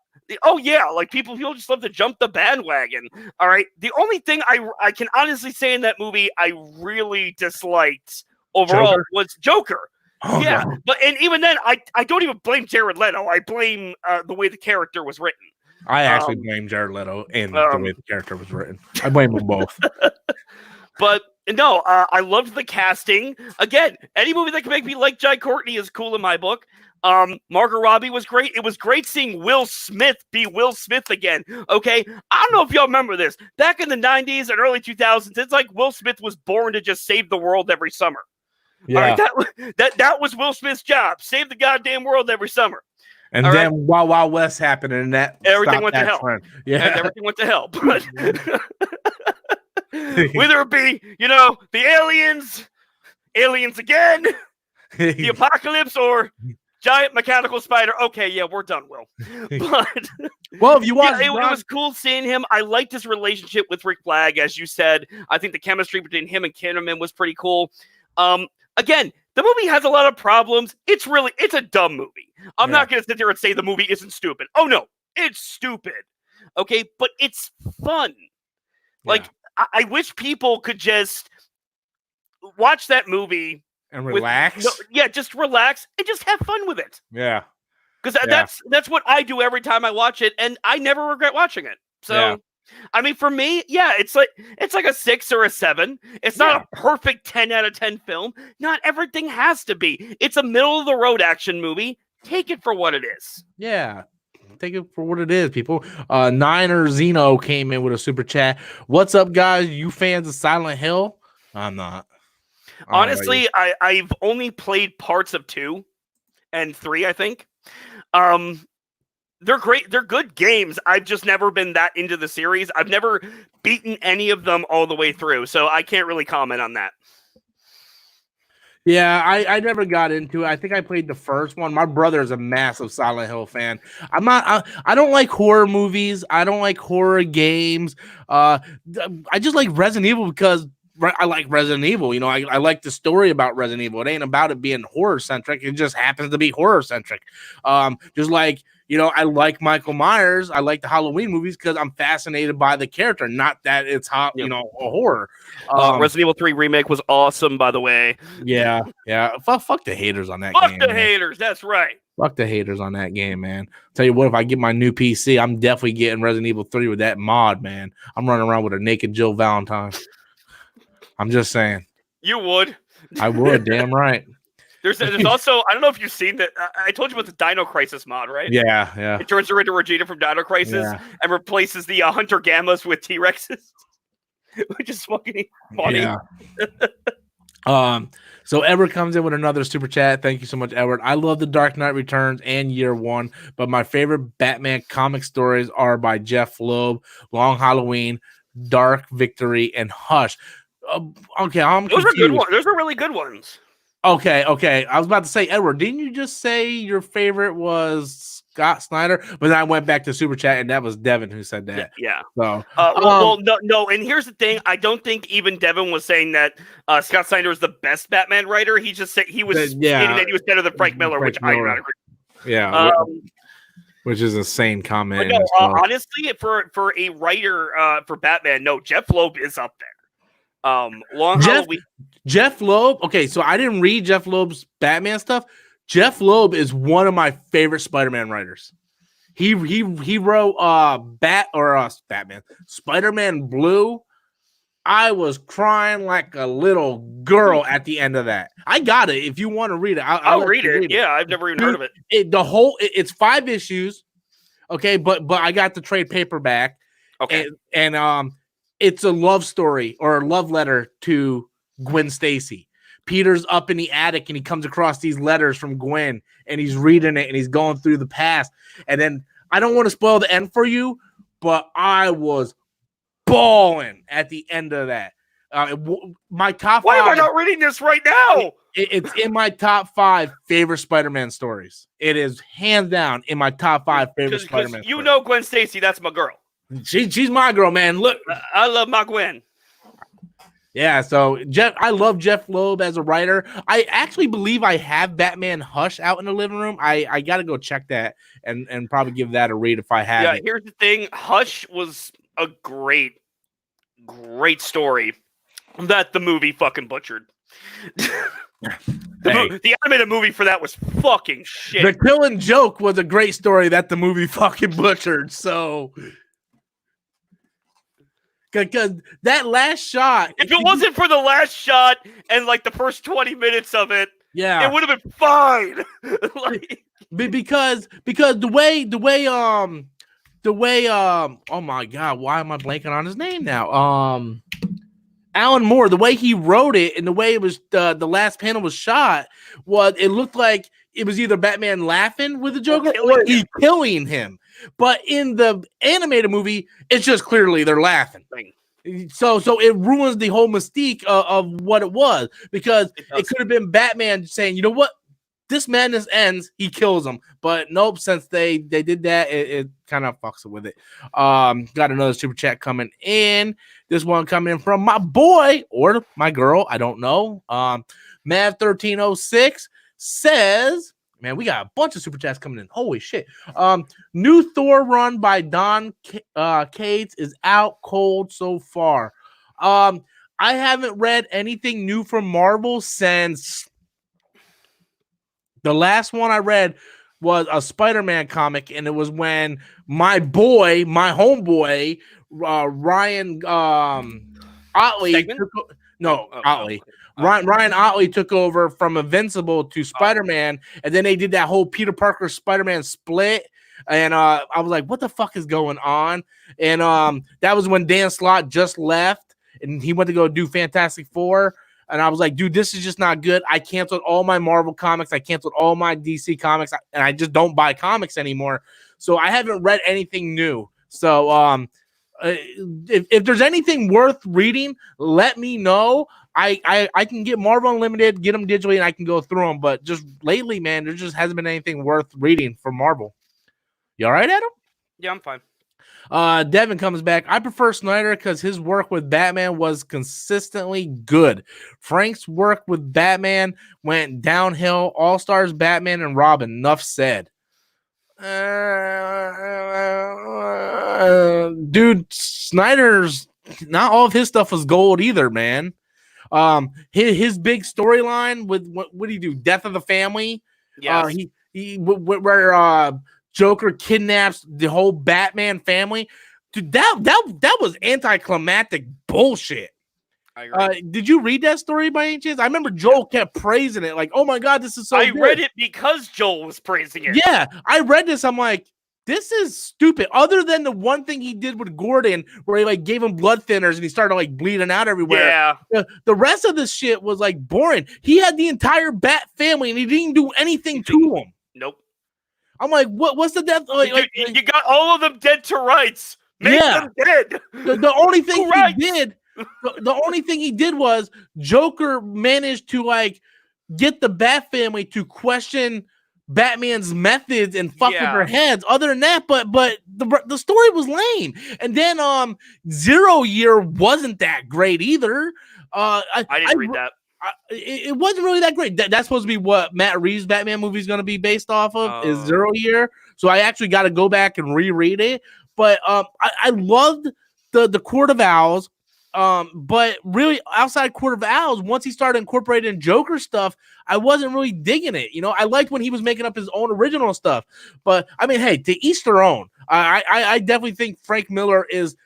Oh yeah, like people just love to jump the bandwagon. All right. The only thing I can honestly say in that movie I really disliked overall was Joker. Oh, yeah, no. but even then I don't even blame Jared Leto. I blame the way the character was written. I actually blame Jared Leto and the way the character was written. I blame them both. But no, I loved the casting. Again, any movie that can make me like Jai Courtney is cool in my book. Margot Robbie was great. It was great seeing Will Smith be Will Smith again. Okay, I don't know if y'all remember this. Back in the 90s and early 2000s, it's like Will Smith was born to just save the world every summer. Yeah, all right, that was Will Smith's job. Save the goddamn world every summer. And all then Wild West happened, and everything went to hell. Trend. Yeah, and everything went to hell. But whether it be, the aliens again, the apocalypse, or giant mechanical spider. Okay, yeah, we're done, Will. But well, if you want, it was cool seeing him. I liked his relationship with Rick Flag, as you said. I think the chemistry between him and Kinnaman was pretty cool. Again, the movie has a lot of problems. It's a dumb movie. I'm not going to sit there and say the movie isn't stupid. Oh, no, it's stupid. Okay, but it's fun. Yeah. Like, I wish people could just watch that movie and relax. Just relax and just have fun with it. Yeah. because that's what I do every time I watch it, and I never regret watching it. So, I mean, for me, it's like a 6 or a 7. It's not a perfect 10 out of 10 film. Not everything has to be. It's a middle of the road action movie. Take it for what it is. Yeah. Take it for what it is, people. Niner Zeno came in with a super chat. What's up, guys? You fans of Silent Hill? I'm not. Honestly, I've only played parts of 2 and 3, I think. They're great. They're good games. I've just never been that into the series. I've never beaten any of them all the way through, so I can't really comment on that. Yeah, I never got into it. I think I played the first one. My brother is a massive Silent Hill fan. I'm not. I don't like horror movies. I don't like horror games. I just like Resident Evil because I like Resident Evil. You know, I like the story about Resident Evil. It ain't about it being horror centric. It just happens to be horror centric. Just like, you know, I like Michael Myers. I like the Halloween movies because I'm fascinated by the character, not that it's you know, a horror. Resident Evil 3 remake was awesome, by the way. Yeah. Fuck the haters on that game. Fuck the haters. That's right. Fuck the haters on that game, man. Tell you what, if I get my new PC, I'm definitely getting Resident Evil 3 with that mod, man. I'm running around with a naked Jill Valentine. I'm just saying. You would. I would. Damn right. There's also, I don't know if you've seen that. I told you about the Dino Crisis mod, right? Yeah. It turns her into Regina from Dino Crisis and replaces the Hunter Gammas with T-Rexes, which is fucking funny. Yeah. So Edward comes in with another super chat. Thank you so much, Edward. I love The Dark Knight Returns and Year One, but my favorite Batman comic stories are by Jeff Loeb, Long Halloween, Dark Victory, and Hush. Okay, I'm confused. Those are good ones. Those are really good ones. Okay. I was about to say, Edward, didn't you just say your favorite was Scott Snyder? But then I went back to super chat, and that was Devin who said that. Yeah. So, no. And here's the thing: I don't think even Devin was saying that Scott Snyder is the best Batman writer. He just said he was stating that he was better than Frank Miller, which I do not agree. Yeah. Which is an insane comment. No, honestly, for a writer for Batman, no, Jeff Loeb is up there. Jeff Loeb. Okay, so I didn't read Jeff Loeb's Batman stuff. Jeff Loeb is one of my favorite Spider-Man writers. He wrote Batman Spider-Man Blue. I was crying like a little girl at the end of that. I got it. If you want to read it, I'll read it. Yeah, I've never even heard of it. It's 5 issues. Okay, but I got the trade paperback. Okay, and it's a love story or a love letter to Gwen Stacy. Peter's up in the attic and he comes across these letters from Gwen and he's reading it and he's going through the past. And then I don't want to spoil the end for you, but I was bawling at the end of that. My top 5. Why am I not reading this right now? It's in my top 5 favorite Spider-Man stories. It is hands down in my top 5 favorite Spider-Man. You know Gwen Stacy, that's my girl. She's my girl, man. Look, I love my Gwen. Yeah, so I love Jeff Loeb as a writer. I actually believe I have Batman Hush out in the living room. I got to go check that and probably give that a read if I have. Yeah, here's the thing. Hush was a great story that the movie fucking butchered. The animated movie for that was fucking shit. The Killing Joke was a great story that the movie fucking butchered. So, because that last shot, if it wasn't for the last shot and like the first 20 minutes of it, yeah, it would have been fine. because the way oh my god, why am I blanking on his name now? Alan Moore, the way he wrote it and the way it was the last panel was shot, it looked like it was either Batman laughing with the Joker or he killing him. But in the animated movie, it's just clearly they're laughing. So it ruins the whole mystique of what it was, because it could have been Batman saying, you know what, this madness ends, he kills him. But nope, since they did that, it kind of fucks with it. Got another super chat coming in. This one coming in from my boy or my girl, I don't know. Mav1306 says, man, we got a bunch of super chats coming in. Holy shit. New Thor run by Don Cates is out cold so far. I haven't read anything new from Marvel since the last one I read was a Spider-Man comic, and it was when my homeboy, Ryan Otley Stegman? Otley. Okay. Ryan Otley took over from Invincible to Spider-Man, and then they did that whole Peter Parker Spider-Man split. And I was like, what the fuck is going on? And that was when Dan Slott just left, and he went to go do Fantastic Four. And I was like, dude, this is just not good. I canceled all my Marvel comics. I canceled all my DC comics, and I just don't buy comics anymore. So I haven't read anything new. So if there's anything worth reading, let me know. I can get Marvel Unlimited, get them digitally, and I can go through them. But just lately, man, there just hasn't been anything worth reading for Marvel. You all right, Adam? Yeah, I'm fine. Devin comes back. I prefer Snyder because his work with Batman was consistently good. Frank's work with Batman went downhill. All Stars, Batman, and Robin. Enough said. Dude, Snyder's not all of his stuff was gold either, man. His big storyline with what did he do? Death of the Family. Yes. Where Joker kidnaps the whole Batman family. Dude, that was anticlimactic bullshit. I agree. Did you read that story by any chance? I remember Joel kept praising it, like, "Oh my god, this is so." I good. read it because Joel was praising it. Yeah, I read this. I'm like, this is stupid. Other than the one thing he did with Gordon, where he like gave him blood thinners and he started like bleeding out everywhere. Yeah. The rest of this shit was like boring. He had the entire Bat family and he didn't do anything to them. Nope. I'm like, what's the death? You got all of them dead to rights. Make them dead. The only thing he did, the only thing he did was Joker managed to like get the Bat family to question Batman's methods and fuck with their heads. Other than that, but the story was lame. And then 0 Year wasn't that great either. I didn't read that. It wasn't really that great. That's supposed to be what Matt Reeves' Batman movie is going to be based off of is 0 Year. So I actually got to go back and reread it. But I loved the Court of Owls. But really outside Court of Owls, once he started incorporating Joker stuff, I wasn't really digging it. You know, I liked when he was making up his own original stuff. But I mean, hey, to each their own. I definitely think Frank Miller is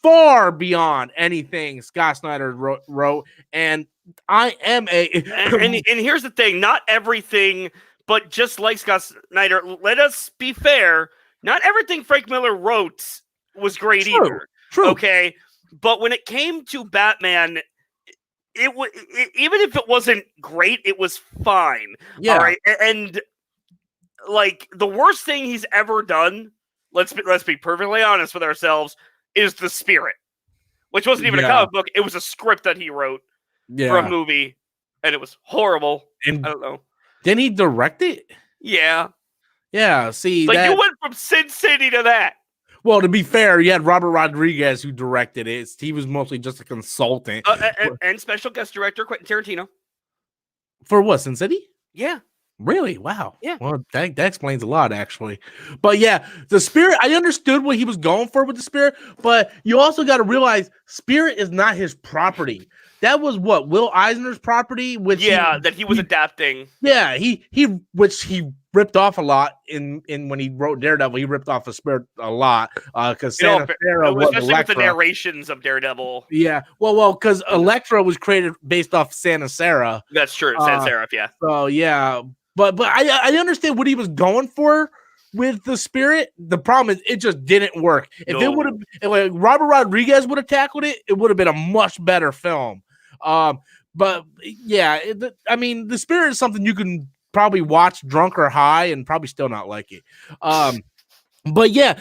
far beyond anything Scott Snyder wrote, and I am and here's the thing, not everything, but just like Scott Snyder, let us be fair, not everything Frank Miller wrote was great either. True. Okay, but when it came to Batman, even if it wasn't great, it was fine. Yeah. All right, and like the worst thing he's ever done, let's be perfectly honest with ourselves, is The Spirit, which wasn't even a comic book. It was a script that he wrote for a movie, and it was horrible. And I don't know. Didn't he direct it? Yeah. Yeah, see. Like, you went from Sin City to that. Well, to be fair, you had Robert Rodriguez who directed it. He was mostly just a consultant. And special guest director Quentin Tarantino. For what, Sin City? Yeah. Really? Wow. Yeah. Well, that explains a lot, actually. But yeah, The Spirit, I understood what he was going for with The Spirit, but you also got to realize Spirit is not his property. That was what, Will Eisner's property? Which that he was adapting. Yeah, which he ripped off a lot in when he wrote Daredevil. He ripped off The Spirit a lot because Santa Sarah was especially Elektra. with the narrations of Daredevil. Yeah, well, because Elektra was created based off Santa Sarah. That's true, Santa Sarah, yeah. So yeah. But I understand what he was going for with The Spirit. The problem is it just didn't work. If it would have, like Robert Rodriguez would have tackled it, it would have been a much better film. But yeah, I mean, The Spirit is something you can probably watch drunk or high and probably still not like it. But yeah,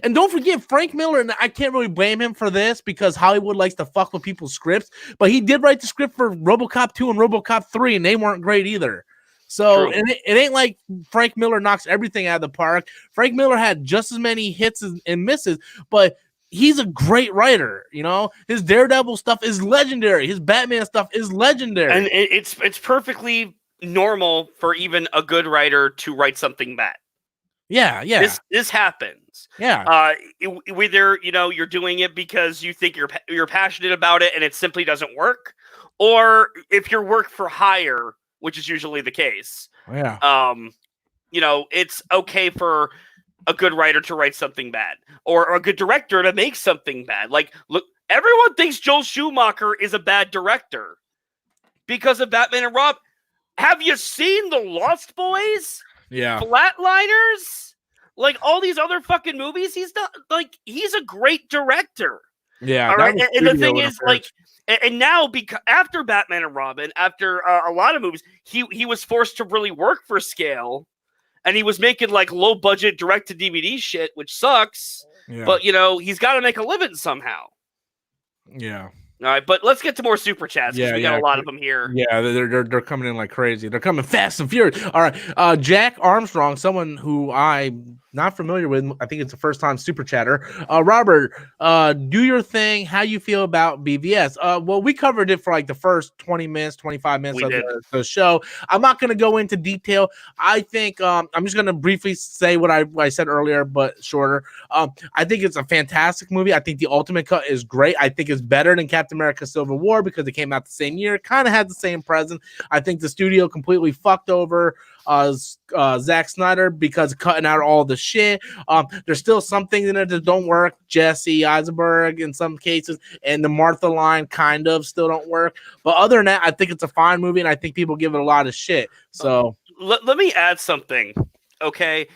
and don't forget Frank Miller, and I can't really blame him for this because Hollywood likes to fuck with people's scripts, but he did write the script for RoboCop 2 and RoboCop 3, and they weren't great either. So it ain't like Frank Miller knocks everything out of the park. Frank Miller had just as many hits and misses, but he's a great writer. You know, his Daredevil stuff is legendary. His Batman stuff is legendary, and it's perfectly normal for even a good writer to write something bad. Yeah. This happens. Yeah. Whether you're doing it because you think you're passionate about it and it simply doesn't work, or if you're work for hire, which is usually the case. Yeah. it's okay for a good writer to write something bad or a good director to make something bad. Like, look, everyone thinks Joel Schumacher is a bad director because of Batman and Robin. Have you seen The Lost Boys? Yeah. Flatliners? Like, all these other fucking movies? He's a great director. Yeah. All right. And the thing is, like, and now after Batman and Robin, after a lot of movies, he was forced to really work for scale. And he was making like low budget direct to DVD shit, which sucks. Yeah. But he's got to make a living somehow. Yeah. All right, but let's get to more super chats because we got a lot of them here. Yeah, they're coming in like crazy. They're coming fast and furious. All right, Jack Armstrong, someone who I'm not familiar with. I think it's the first time super chatter. Robert, do your thing. How you feel about BVS? Well, we covered it for like the first 20 minutes, 25 minutes of the show. I'm not going to go into detail. I think I'm just going to briefly say what I said earlier, but shorter. I think it's a fantastic movie. I think the Ultimate Cut is great. I think it's better than Captain America Civil War because it came out the same year. Kind of had the same present. I think the studio completely fucked over Zack Snyder because cutting out all the shit. There's still some things in it that don't work. Jesse Eisenberg in some cases, and the Martha line kind of still don't work. But other than that, I think it's a fine movie, and I think people give it a lot of shit. So let me add something, okay?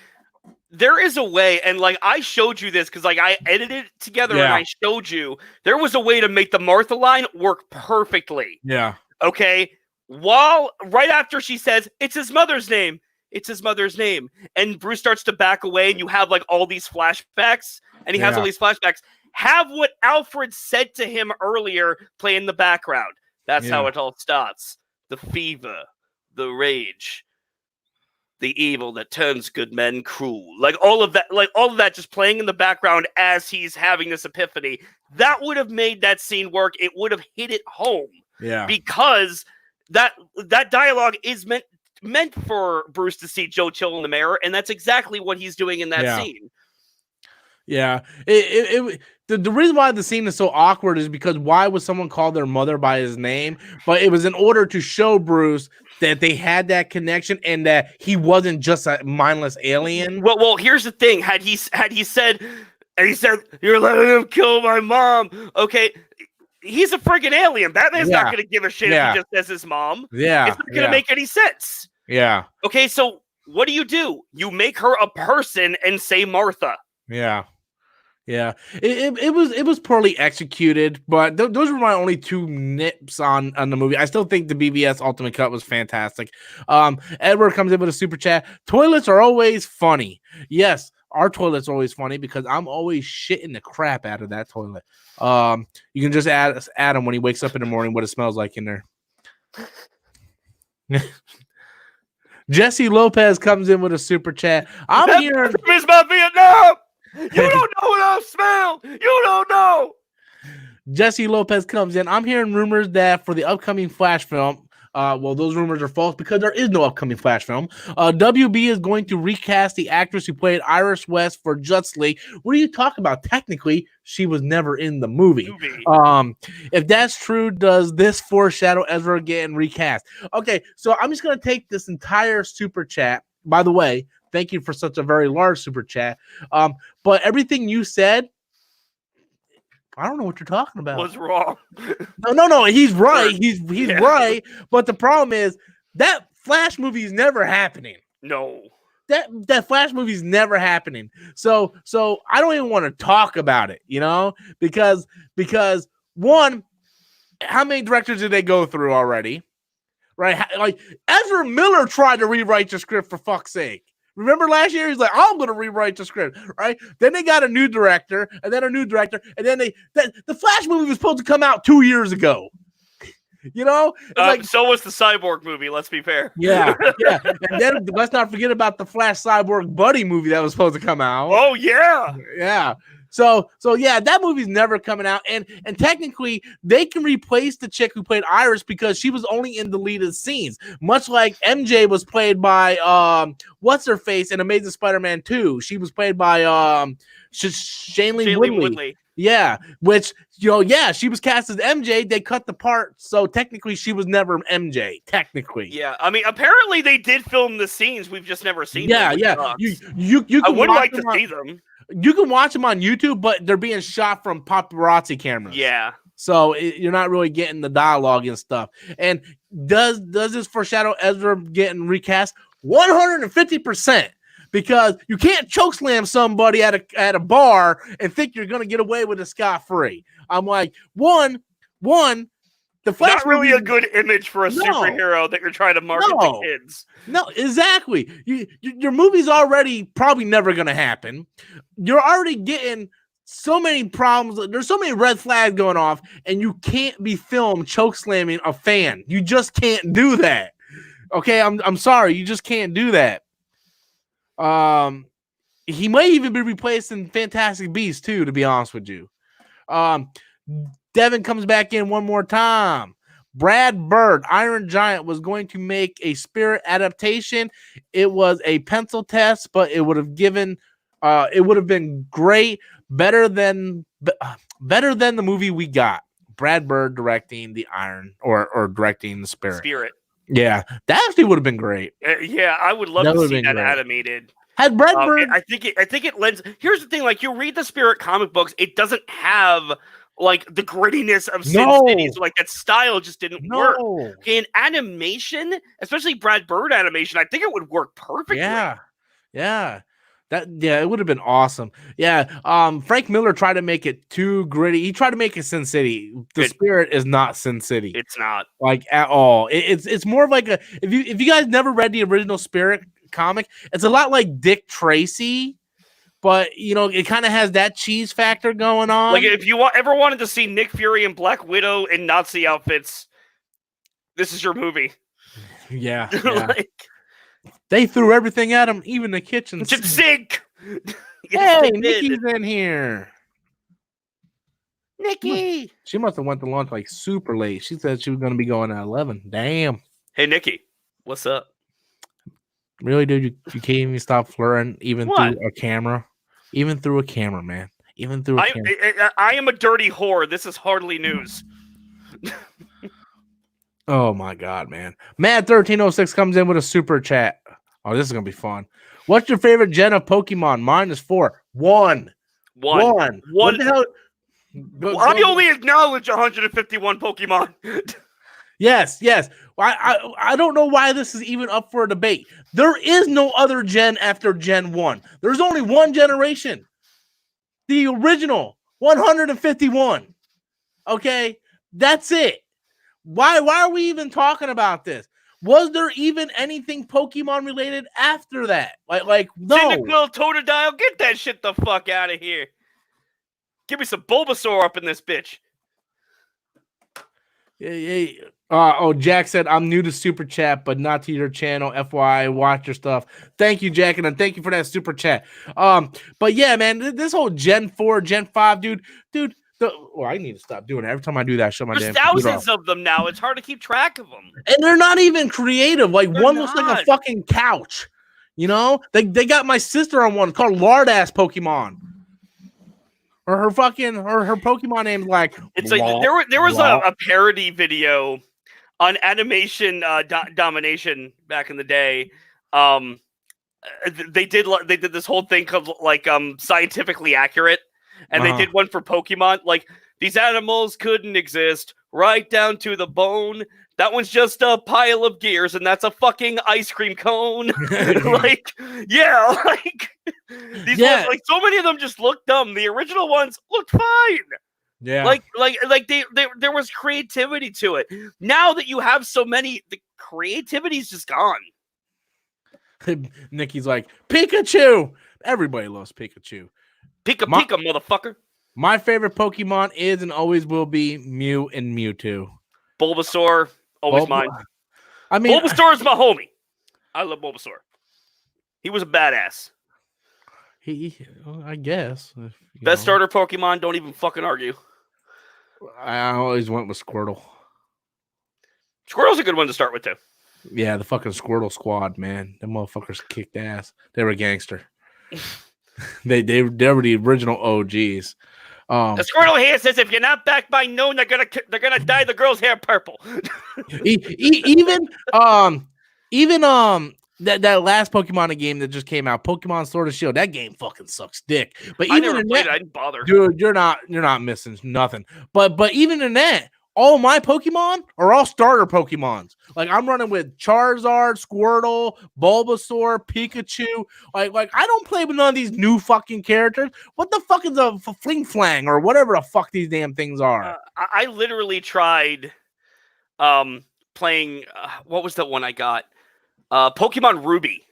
There is a way, and like I showed you this because like I edited it together and I showed you there was a way to make the Martha line work perfectly. Yeah. Okay. Right after she says, it's his mother's name. It's his mother's name. And Bruce starts to back away and you have like all these flashbacks and he has all these flashbacks. Have what Alfred said to him earlier play in the background. That's how it all starts. The fever, the rage, the evil that turns good men cruel. Like all of that just playing in the background as he's having this epiphany. That would have made that scene work. It would have hit it home. Yeah. Because that dialogue is meant for Bruce to see Joe Chill in the mirror, and that's exactly what he's doing in that scene. Yeah. The reason why the scene is so awkward is because why would someone call their mother by his name? But it was in order to show Bruce that they had that connection and that he wasn't just a mindless alien. Well, here's the thing. Had he said, you're letting him kill my mom. Okay. He's a friggin' alien. Batman's not going to give a shit if he just says his mom. Yeah. It's not going to make any sense. Yeah. Okay, so what do? You make her a person and say Martha. Yeah. Yeah. It was poorly executed, but those were my only two nips on the movie. I still think the BVS Ultimate Cut was fantastic. Edward comes in with a super chat. Toilets are always funny. Yes. Our toilet's always funny because I'm always shitting the crap out of that toilet. You can just add him when he wakes up in the morning what it smells like in there. Jesse Lopez comes in with a super chat. I'm hearing Miss my Vietnam. You don't know what I smell. You don't know. Jesse Lopez comes in. I'm hearing rumors that for the upcoming Flash film. Well, those rumors are false because there is no upcoming Flash film. WB is going to recast the actress who played Iris West for Justice League. What are you talking about? Technically, she was never in the movie. If that's true, does this foreshadow Ezra getting recast? Okay, so I'm just going to take this entire super chat. By the way, thank you for such a very large super chat. But everything you said, I don't know what you're talking about. What's wrong? No. He's right. He's right. But the problem is that Flash movie is never happening. No. That Flash movie is never happening. So I don't even want to talk about it, because one, how many directors did they go through already? Right? Like Ezra Miller tried to rewrite the script for fuck's sake. Remember last year? He's like, I'm going to rewrite the script, right? Then they got a new director, and then a new director, and then the Flash movie was supposed to come out 2 years ago. So was the Cyborg movie, let's be fair. Yeah. And then let's not forget about the Flash Cyborg Buddy movie that was supposed to come out. Oh, yeah. Yeah. So yeah, that movie's never coming out. And technically, they can replace the chick who played Iris because she was only in deleted scenes. Much like MJ was played by what's-her-face in Amazing Spider-Man 2. She was played by Shailene Woodley. Yeah, which she was cast as MJ. They cut the part, so technically she was never MJ. Technically, Yeah. I mean, apparently they did film the scenes. We've just never seen them. Yeah. You I can would watch like to them see them. You can watch them on YouTube, but they're being shot from paparazzi cameras. Yeah. So you're not really getting the dialogue and stuff. And does this foreshadow Ezra getting recast? 150%. Because you can't chokeslam somebody at a bar and think you're gonna get away with it scot-free. I'm like, one, the Flash not really movie, a good image for a superhero that you're trying to market to kids. No, exactly. Your movie's already probably never gonna happen. You're already getting so many problems. There's so many red flags going off, and you can't be filmed chokeslamming a fan. You just can't do that. Okay, I'm sorry, you just can't do that. He might even be replaced in Fantastic Beasts too, to be honest with you. Devin comes back in one more time. Brad Bird, Iron Giant, was going to make a Spirit adaptation. It was a pencil test, but it would have been great, better than the movie we got. Brad Bird directing the Iron or directing the Spirit. Yeah, that actually would have been great. Yeah, I would love to see that animated. Had Brad Bird, I think it lends. Here's the thing: like you read the Spirit comic books, it doesn't have like the grittiness of Sin City. So, like that style just didn't work. Okay, in animation, especially Brad Bird animation, I think it would work perfectly. Yeah. It would have been awesome. Yeah. Frank Miller tried to make it too gritty. He tried to make it Sin City. The Spirit is not Sin City. It's not like at all. It's more of like a if you guys never read the original Spirit comic, it's a lot like Dick Tracy, but it kind of has that cheese factor going on. Like if you ever wanted to see Nick Fury and Black Widow in Nazi outfits, this is your movie. Yeah. Like, they threw everything at him, even the kitchen sink. Hey, Nikki's in here. Nikki. She must have went to lunch like super late. She said she was going to be going at 11. Damn. Hey, Nikki. What's up? Really, dude? You can't even stop flirting even through a camera? Even through a camera, man. Even through a camera. I am a dirty whore. This is hardly news. Oh, my God, man. Matt1306 comes in with a super chat. Oh, this is going to be fun. What's your favorite gen of Pokemon? Mine is 4. One. What the hell? I only acknowledge 151 Pokemon. Yes. I don't know why this is even up for a debate. There is no other gen after Gen 1. There's only one generation. The original 151. Okay? That's it. Why are we even talking about this? Was there even anything Pokemon related after that? Like no. Cyndaquil, Totodile, get that shit the fuck out of here. Give me some Bulbasaur up in this bitch. Jack said, I'm new to Super Chat, but not to your channel. FYI, watch your stuff. Thank you, Jack, and thank you for that Super Chat. But yeah, man, this whole Gen 4, Gen 5, dude, I need to stop doing it. Every time I do that, I shut my damn computer off. There's thousands of them now. It's hard to keep track of them. And they're not even creative. Like, one looks like a fucking couch. They got my sister on one called Lardass Pokemon. Or her Pokemon name's like it's like there was a parody video on Animation Domination back in the day. They did this whole thing called like Scientifically Accurate, and they did one for Pokemon. Like, these animals couldn't exist, right down to the bone. That one's just a pile of gears, and that's a fucking ice cream cone. These ones, like, so many of them just look dumb. The original ones looked fine. Yeah, like there was creativity to it. Now that you have so many, the creativity's just gone. Nikki's like, Pikachu. Everybody loves Pikachu. Pika, motherfucker. My favorite Pokemon is and always will be Mew and Mewtwo. Bulbasaur, always mine. I mean, Bulbasaur is my homie. I love Bulbasaur. He was a badass. I guess. Best starter Pokemon, don't even fucking argue. I always went with Squirtle. Squirtle's a good one to start with, too. Yeah, the fucking Squirtle squad, man. Them motherfuckers kicked ass. They were gangster. They were the original OGs. The Squirtle here says if you're not back by noon, they're gonna dye the girl's hair purple. Even that last Pokemon game that just came out, Pokemon Sword and Shield, that game fucking sucks dick. But I even never in played that, it. I didn't bother. dude, you're not missing nothing. But even in that, all my Pokemon are all starter Pokemons. Like I'm running with Charizard, Squirtle, Bulbasaur, Pikachu. Like I don't play with none of these new fucking characters. What the fuck is a Fling Flang or whatever the fuck these damn things are? I literally tried playing. What was the one I got? Pokemon Ruby.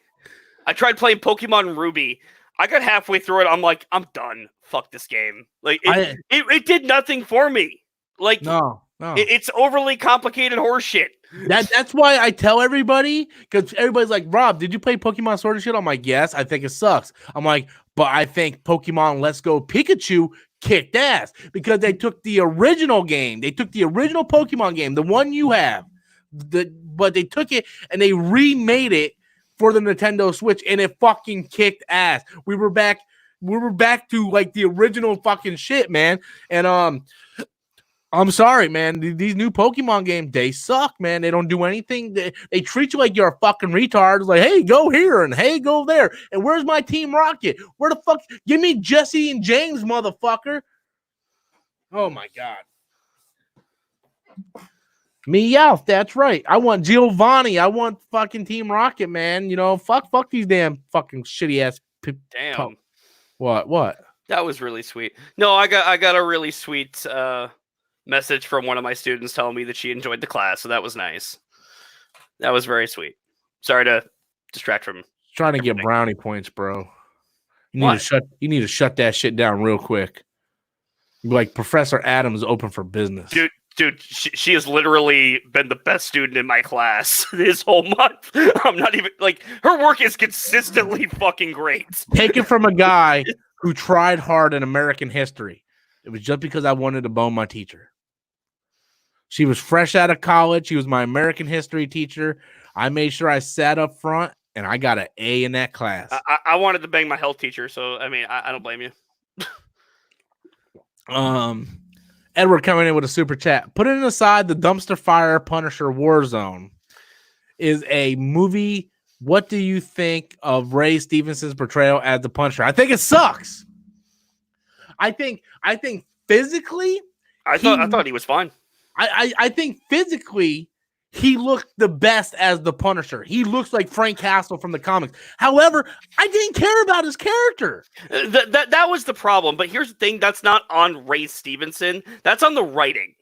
I tried playing Pokemon Ruby. I got halfway through it. I'm like, I'm done. Fuck this game. Like it did nothing for me. Like no. It's overly complicated horseshit. That's why I tell everybody, because everybody's like, Rob, did you play Pokemon Sword and Shield? I'm like, yes, I think it sucks. I'm like, but I think Pokemon Let's Go Pikachu kicked ass because they took the original game. They took the original Pokemon game, the one you have, but they took it and they remade it for the Nintendo Switch, and it fucking kicked ass. We were back to like the original fucking shit, man. And I'm sorry, man. These new Pokemon games, they suck, man. They don't do anything. They treat you like you're a fucking retard. It's like, hey, go here and hey, go there. And where's my Team Rocket? Where the fuck? Give me Jesse and James, motherfucker. Oh my god. Meowth, that's right. I want Giovanni. I want fucking Team Rocket, man. You know, fuck these damn fucking shitty ass. Damn. What? That was really sweet. No, I got a really sweet message from one of my students telling me that she enjoyed the class, so that was nice. That was very sweet. Sorry to distract from trying to get brownie points, bro. You need to shut that shit down real quick. Like Professor Adams open for business. Dude, she has literally been the best student in my class this whole month. I'm not even like her work is consistently fucking great. Take it from a guy who tried hard in American history. It was just because I wanted to bone my teacher. She was fresh out of college. She was my American history teacher. I made sure I sat up front, and I got an A in that class. I wanted to bang my health teacher, so I mean, I don't blame you. Edward coming in with a super chat. Putting aside the dumpster fire Punisher Warzone is a movie. What do you think of Ray Stevenson's portrayal as the Punisher? I think it sucks. I think physically, I thought he was fine. I think physically he looked the best as the Punisher. He looks like Frank Castle from the comics. However, I didn't care about his character. That was the problem. But here's the thing: that's not on Ray Stevenson. That's on the writing.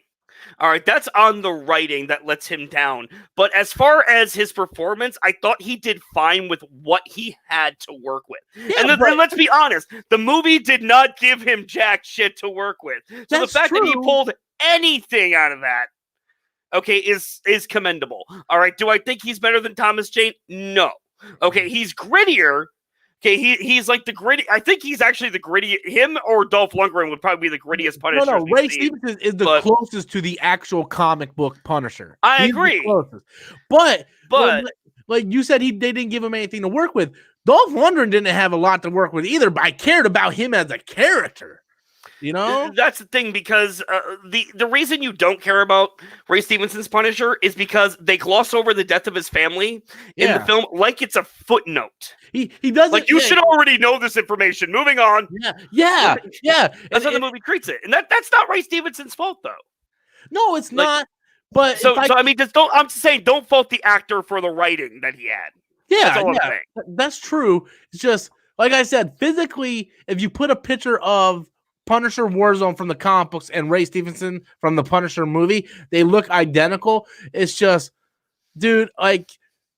All right, that's on the writing that lets him down. But as far as his performance, I thought he did fine with what he had to work with. Yeah, and let's be honest, the movie did not give him jack shit to work with. So the fact that he pulled anything out of that, okay, is commendable. All right, do I think he's better than Thomas Jane? No. Okay, he's grittier. Okay, he's like the gritty. I think he's actually the gritty. Him or Dolph Lundgren would probably be the grittiest Punisher. No, Ray Stevenson is the closest to the actual comic book Punisher. I agree. But like you said, they didn't give him anything to work with. Dolph Lundgren didn't have a lot to work with either, but I cared about him as a character. You know, that's the thing, because the reason you don't care about Ray Stevenson's Punisher is because they gloss over the death of his family in the film like it's a footnote. He doesn't, like you should already know this information. Moving on. Yeah. That's how the movie treats it, and that's not Ray Stevenson's fault, though. No, it's not. But I mean, I'm just saying, don't fault the actor for the writing that he had. Yeah, that's true. It's just like I said, physically, if you put a picture of Punisher Warzone from the comic books and Ray Stevenson from the Punisher movie, they look identical. It's just, dude, like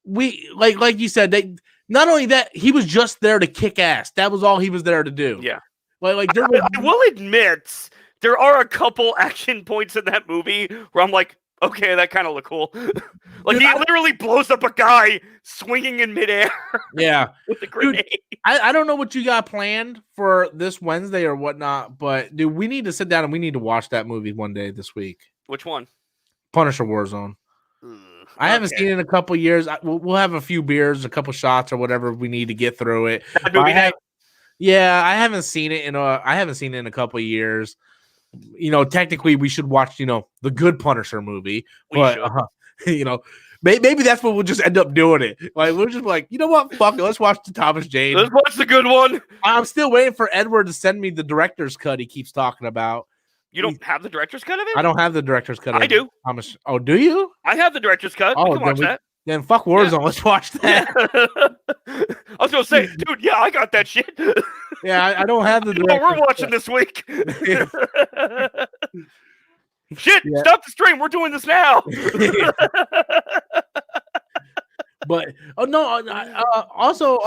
you said, they not only that, he was just there to kick ass. That was all he was there to do. Yeah. I will admit there are a couple action points in that movie where I'm like, okay, that kind of looked cool. Like, he literally blows up a guy swinging in midair. Yeah. With the grenade. Dude, I don't know what you got planned for this Wednesday or whatnot, but, dude, we need to sit down and we need to watch that movie one day this week. Which one? Punisher Warzone. I haven't seen it in a couple years. We'll have a few beers, a couple shots or whatever we need to get through it. I haven't seen it in a couple years. technically we should watch, the good Punisher movie, We but should. Maybe that's what we'll just end up doing it. Like we're just like, you know what? Fuck it. Let's watch the Thomas Jane. Let's watch the good one. I'm still waiting for Edward to send me the director's cut he keeps talking about. You don't have the director's cut of it? I don't have the director's cut. I do. Thomas. Oh, do you? I have the director's cut. Oh, we can watch that. Then fuck Warzone. Yeah. Let's watch that. I was gonna say, dude, yeah, I got that shit. Yeah, I don't have the director's cut. We're watching this week. Shit, stop the stream. We're doing this now. But also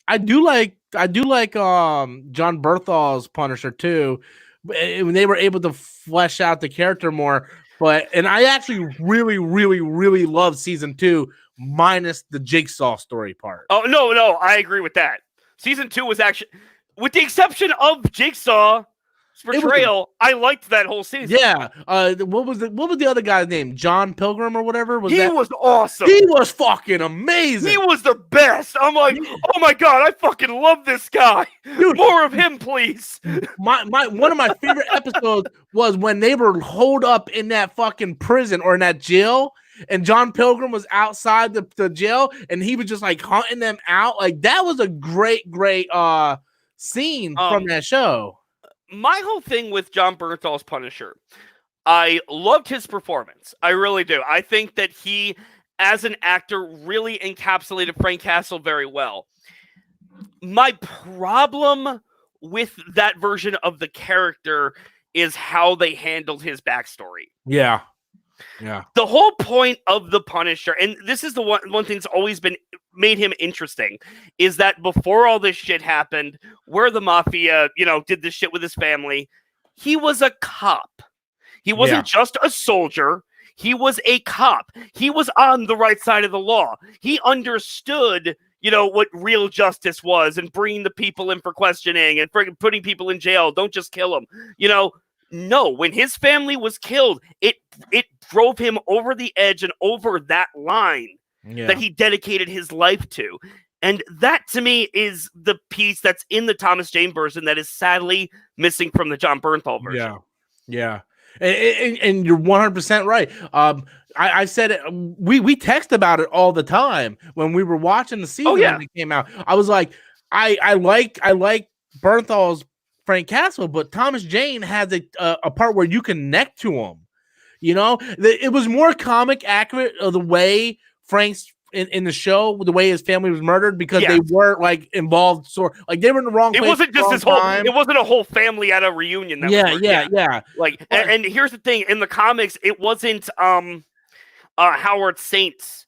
I do like John Berthal's Punisher too. When they were able to flesh out the character more, and I actually really, really, really love season 2 minus the Jigsaw story part. Oh no, I agree with that. Season 2 was actually, with the exception of Jigsaw portrayal, I liked that whole season. Yeah. What was the other guy's name? John Pilgrim or whatever? Was awesome. He was fucking amazing. He was the best. I'm like, oh my god, I fucking love this guy. Dude, more of him, please. One of my favorite episodes was when they were holed up in that fucking prison or in that jail, and John Pilgrim was outside the jail, and he was just like hunting them out. Like that was a great scene from that show. My whole thing with John Bernthal's Punisher, I loved his performance. I really do. I think that he, as an actor, really encapsulated Frank Castle very well. My problem with that version of the character is how they handled his backstory. Yeah. The whole point of the Punisher, and this is the one thing that's always been made him interesting, is that before all this shit happened, where the mafia, did this shit with his family, he was a cop. He wasn't just a soldier. He was a cop. He was on the right side of the law. He understood, what real justice was, and bringing the people in for questioning and putting people in jail. Don't just kill them. No, when his family was killed, it drove him over the edge and over that line that he dedicated his life to. And that, to me, is the piece that's in the Thomas Jane version that is sadly missing from the John Bernthal version. Yeah. And you're 100% right. I said it. We text about it all the time when we were watching the season when it came out. I was like, I like Bernthal's Frank Castle, but Thomas Jane has a part where you connect to him. It was more comic accurate of the way Frank's in the show, the way his family was murdered, because they weren't like involved. They were in the wrong place. It wasn't just his whole. It wasn't a whole family at a reunion. Yeah. Like, and here's the thing: in the comics, it wasn't Howard Saints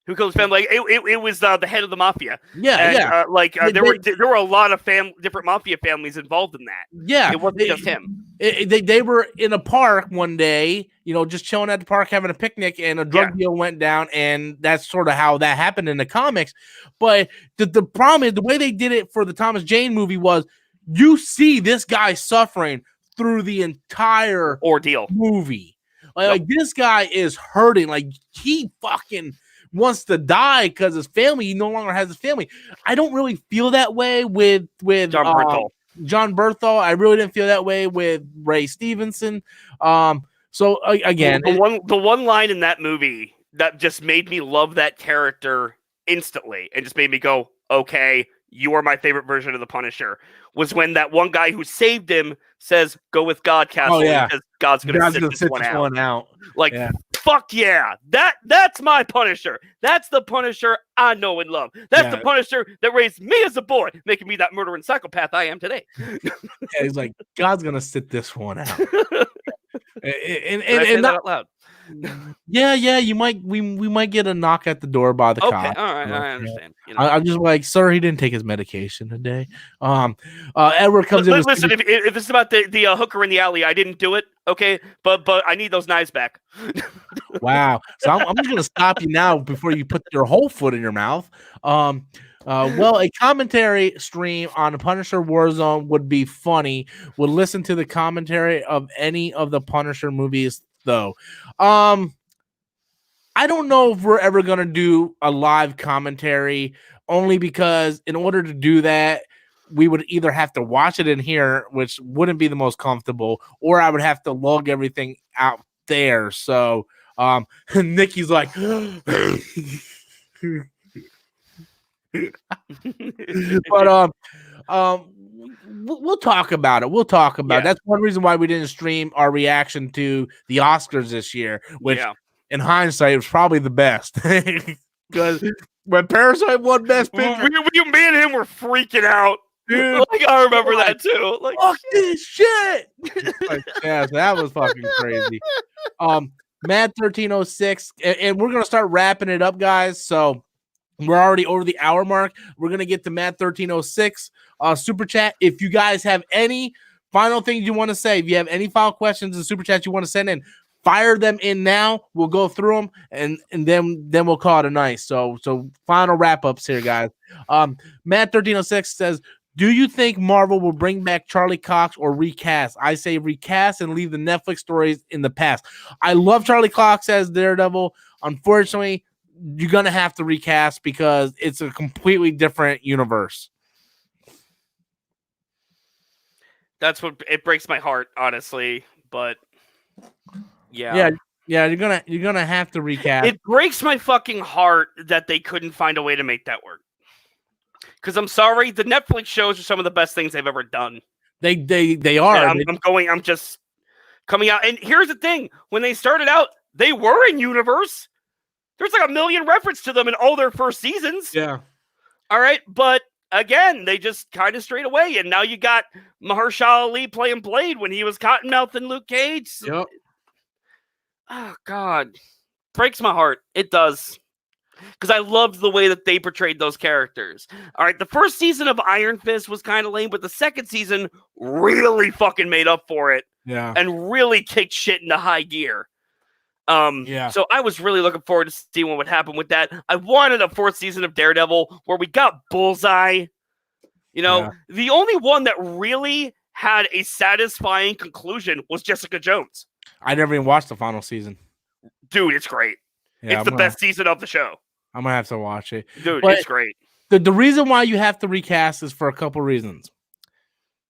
who killed his family. It was the head of the mafia. There were a lot of different mafia families involved in that. Yeah, it wasn't just him. They were in a park one day, just chilling at the park having a picnic, and a drug deal went down, and that's sort of how that happened in the comics. But the problem is the way they did it for the Thomas Jane movie was you see this guy suffering through the entire ordeal movie. Like this guy is hurting. Like he fucking wants to die because his family, he no longer has his family. I don't really feel that way with John Berthal. I really didn't feel that way with Ray Stevenson. So again, the one line in that movie that just made me love that character instantly and just made me go, okay, you are my favorite version of the Punisher, was when that one guy who saved him says, go with God, Castle, because God's going to sit this one out. Like, fuck yeah. That's my Punisher. That's the Punisher I know and love. That's the Punisher that raised me as a boy, making me that murdering psychopath I am today. He's like, God's going to sit this one out. and not out loud. Yeah, we might get a knock at the door by the cop. All right, I understand. I'm just like, sir, he didn't take his medication today. Edward comes in. Listen, if this is about the hooker in the alley, I didn't do it. Okay, but I need those knives back. Wow. So I'm just gonna stop you now before you put your whole foot in your mouth. Well, a commentary stream on the Punisher Warzone would be funny. Would listen to the commentary of any of the Punisher movies, though. I don't know if we're ever gonna do a live commentary, only because in order to do that, we would either have to watch it in here, which wouldn't be the most comfortable, or I would have to lug everything out there. So Nikki's like, but we'll talk about it. We'll talk about it. That's one reason why we didn't stream our reaction to the Oscars this year, which in hindsight was probably the best. Because when Parasite won Best Picture, me and him were freaking out. Dude, like, I remember that too. Like, fuck this shit. Like, yeah, that was fucking crazy. Mad 1306, and we're gonna start wrapping it up, guys. So we're already over the hour mark. We're gonna get to Mad 1306 super chat. If you guys have any final things you want to say, if you have any final questions in super chat you want to send in, fire them in now. We'll go through them and then we'll call it a night. So final wrap ups here, guys. Matt 1306 says, do you think Marvel will bring back Charlie Cox or recast? I say recast and leave the Netflix stories in the past. I love Charlie Cox as Daredevil. Unfortunately, you're gonna have to recast because it's a completely different universe. That's what it breaks my heart, honestly. But yeah, you're gonna have to recast. It breaks my fucking heart that they couldn't find a way to make that work. Because I'm sorry, the Netflix shows are some of the best things they've ever done. They are. I'm just coming out. And here's the thing: when they started out, they were in universe. There's like 1 million reference to them in all their first seasons. Yeah. All right, but again, they just kind of strayed away, and now you got Mahershala Ali playing Blade when he was Cottonmouth and Luke Cage. Yep. Oh God, breaks my heart. It does. Because I loved the way that they portrayed those characters. All right, the first season of Iron Fist was kind of lame, but the second season really fucking made up for it. Yeah. And really kicked shit into high gear. So I was really looking forward to seeing what would happen with that. I wanted a 4th season of Daredevil where we got Bullseye. The only one that really had a satisfying conclusion was Jessica Jones. I never even watched the final season. Dude, it's great. Yeah, it's the best season of the show. I'm gonna have to watch it. Dude, it's great. The reason why you have to recast is for a couple reasons.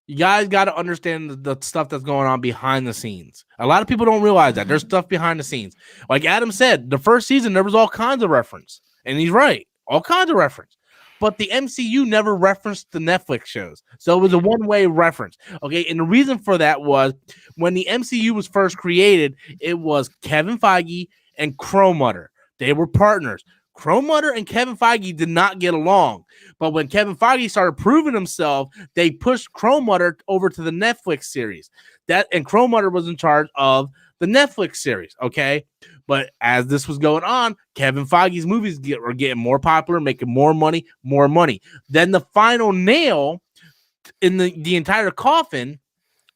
You guys got to understand the stuff that's going on behind the scenes. A lot of people don't realize that. There's stuff behind the scenes. Like Adam said, the first season, there was all kinds of reference. And he's right. All kinds of reference. But the MCU never referenced the Netflix shows. So it was a one-way reference. Okay, and the reason for that was when the MCU was first created, it was Kevin Feige and Crow Mutter. They were partners. Crow Mutter and Kevin Feige did not get along. But when Kevin Feige started proving himself, they pushed Crow Mutter over to the Netflix series. And Crow Mutter was in charge of the Netflix series, okay? But as this was going on, Kevin Feige's movies were getting more popular, making more money. Then the final nail in the entire coffin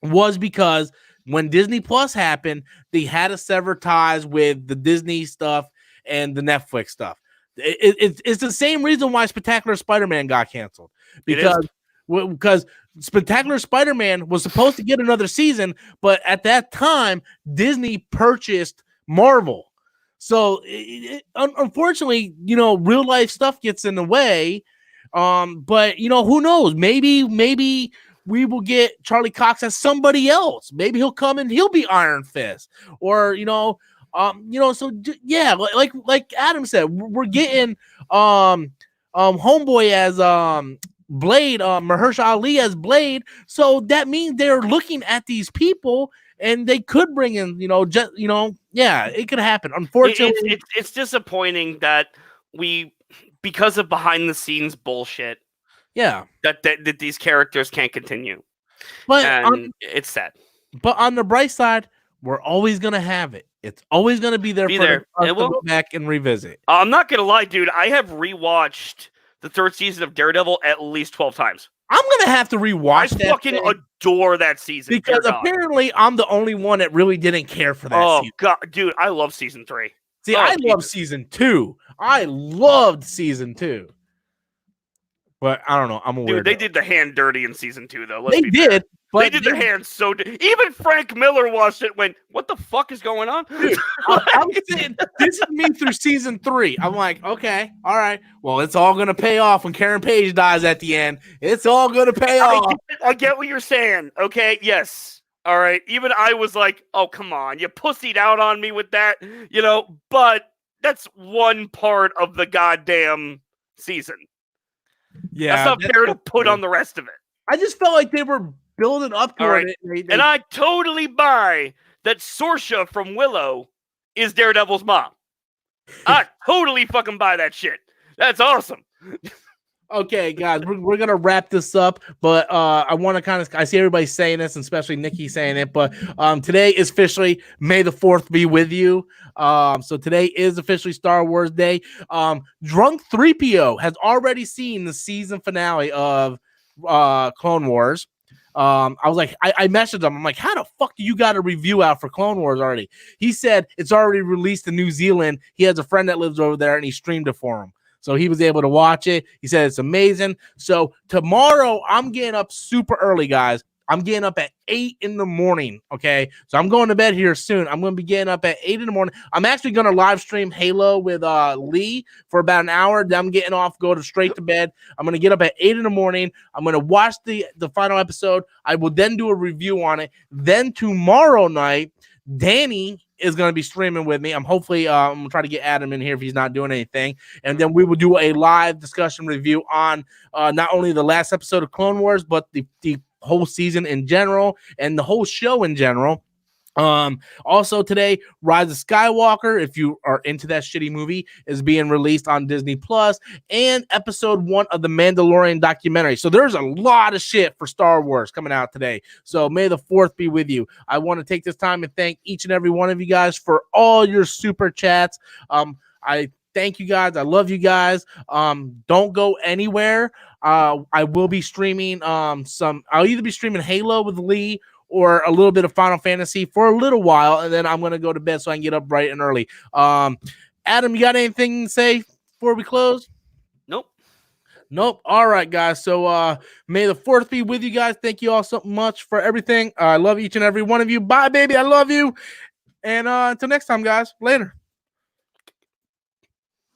was because when Disney Plus happened, they had to sever ties with the Disney stuff and the Netflix stuff. It's the same reason why Spectacular Spider-Man got canceled. Because Spectacular Spider-Man was supposed to get another season, but at that time, Disney purchased Marvel. So, unfortunately, real life stuff gets in the way. But, who knows? Maybe we will get Charlie Cox as somebody else. Maybe he'll come and he'll be Iron Fist. Or, so yeah, like Adam said, we're getting Homeboy as Blade, Mahershala Ali as Blade. So that means they're looking at these people and they could bring in, it could happen. Unfortunately, it's disappointing that because of behind the scenes bullshit, that these characters can't continue. But it's sad. But on the bright side, we're always gonna have it. It's always gonna be there for us to go back and revisit. I'm not gonna lie, dude. I have rewatched the 3rd season of Daredevil at least 12 times. I'm gonna have to rewatch that. I fucking adore that season because apparently I'm the only one that really didn't care for that season. God, dude, I love season 3. See, I love season 2. I loved season 2. But I don't know. I'm a weirdo. Dude, they did the hand dirty in season 2, though. They did. They did the hands so. Even Frank Miller watched it. Went, what the fuck is going on? Dude, I'm saying this is me through season 3. I'm like, okay, all right. Well, it's all gonna pay off when Karen Page dies at the end. It's all gonna pay off. I get what you're saying. Okay, yes. All right. Even I was like, oh, come on. You pussied out on me with that, but that's one part of the goddamn season. Yeah. That's not fair to put on the rest of it. I just felt like they were building up to it. And I totally buy that Sorsha from Willow is Daredevil's mom. I totally fucking buy that shit. That's awesome. Okay, guys, we're gonna wrap this up, but I want to I see everybody saying this, and especially Nikki saying it, but today is officially May the 4th be with you. So today is officially Star Wars Day. Drunk 3PO has already seen the season finale of Clone Wars. I was like, I messaged him. I'm like, how the fuck do you got a review out for Clone Wars already? He said it's already released in New Zealand. He has a friend that lives over there, and he streamed it for him. So he was able to watch it. He said it's amazing. So tomorrow, I'm getting up super early, guys. I'm getting up at 8 in the morning, okay? So I'm going to bed here soon. I'm going to be getting up at 8 in the morning. I'm actually going to live stream Halo with Lee for about an hour. Then I'm getting off, straight to bed. I'm going to get up at 8 in the morning. I'm going to watch the final episode. I will then do a review on it. Then tomorrow night, Danny is going to be streaming with me. I'm going to try to get Adam in here if he's not doing anything. And then we will do a live discussion review on not only the last episode of Clone Wars, but the whole season in general and the whole show in general. Also today, Rise of Skywalker, if you are into that shitty movie, is being released on Disney Plus, and episode 1 of the Mandalorian documentary. So there's a lot of shit for Star Wars coming out today. So may the 4th be with you. I want to take this time and thank each and every one of you guys for all your super chats. I thank you guys. I love you guys. Don't go anywhere. I will be streaming I'll either be streaming Halo with Lee or a little bit of Final Fantasy for a little while, and then I'm going to go to bed so I can get up bright and early. Adam, you got anything to say before we close? Nope. All right, guys. So may the 4th be with you guys. Thank you all so much for everything. I love each and every one of you. Bye, baby. I love you. And until next time, guys. Later.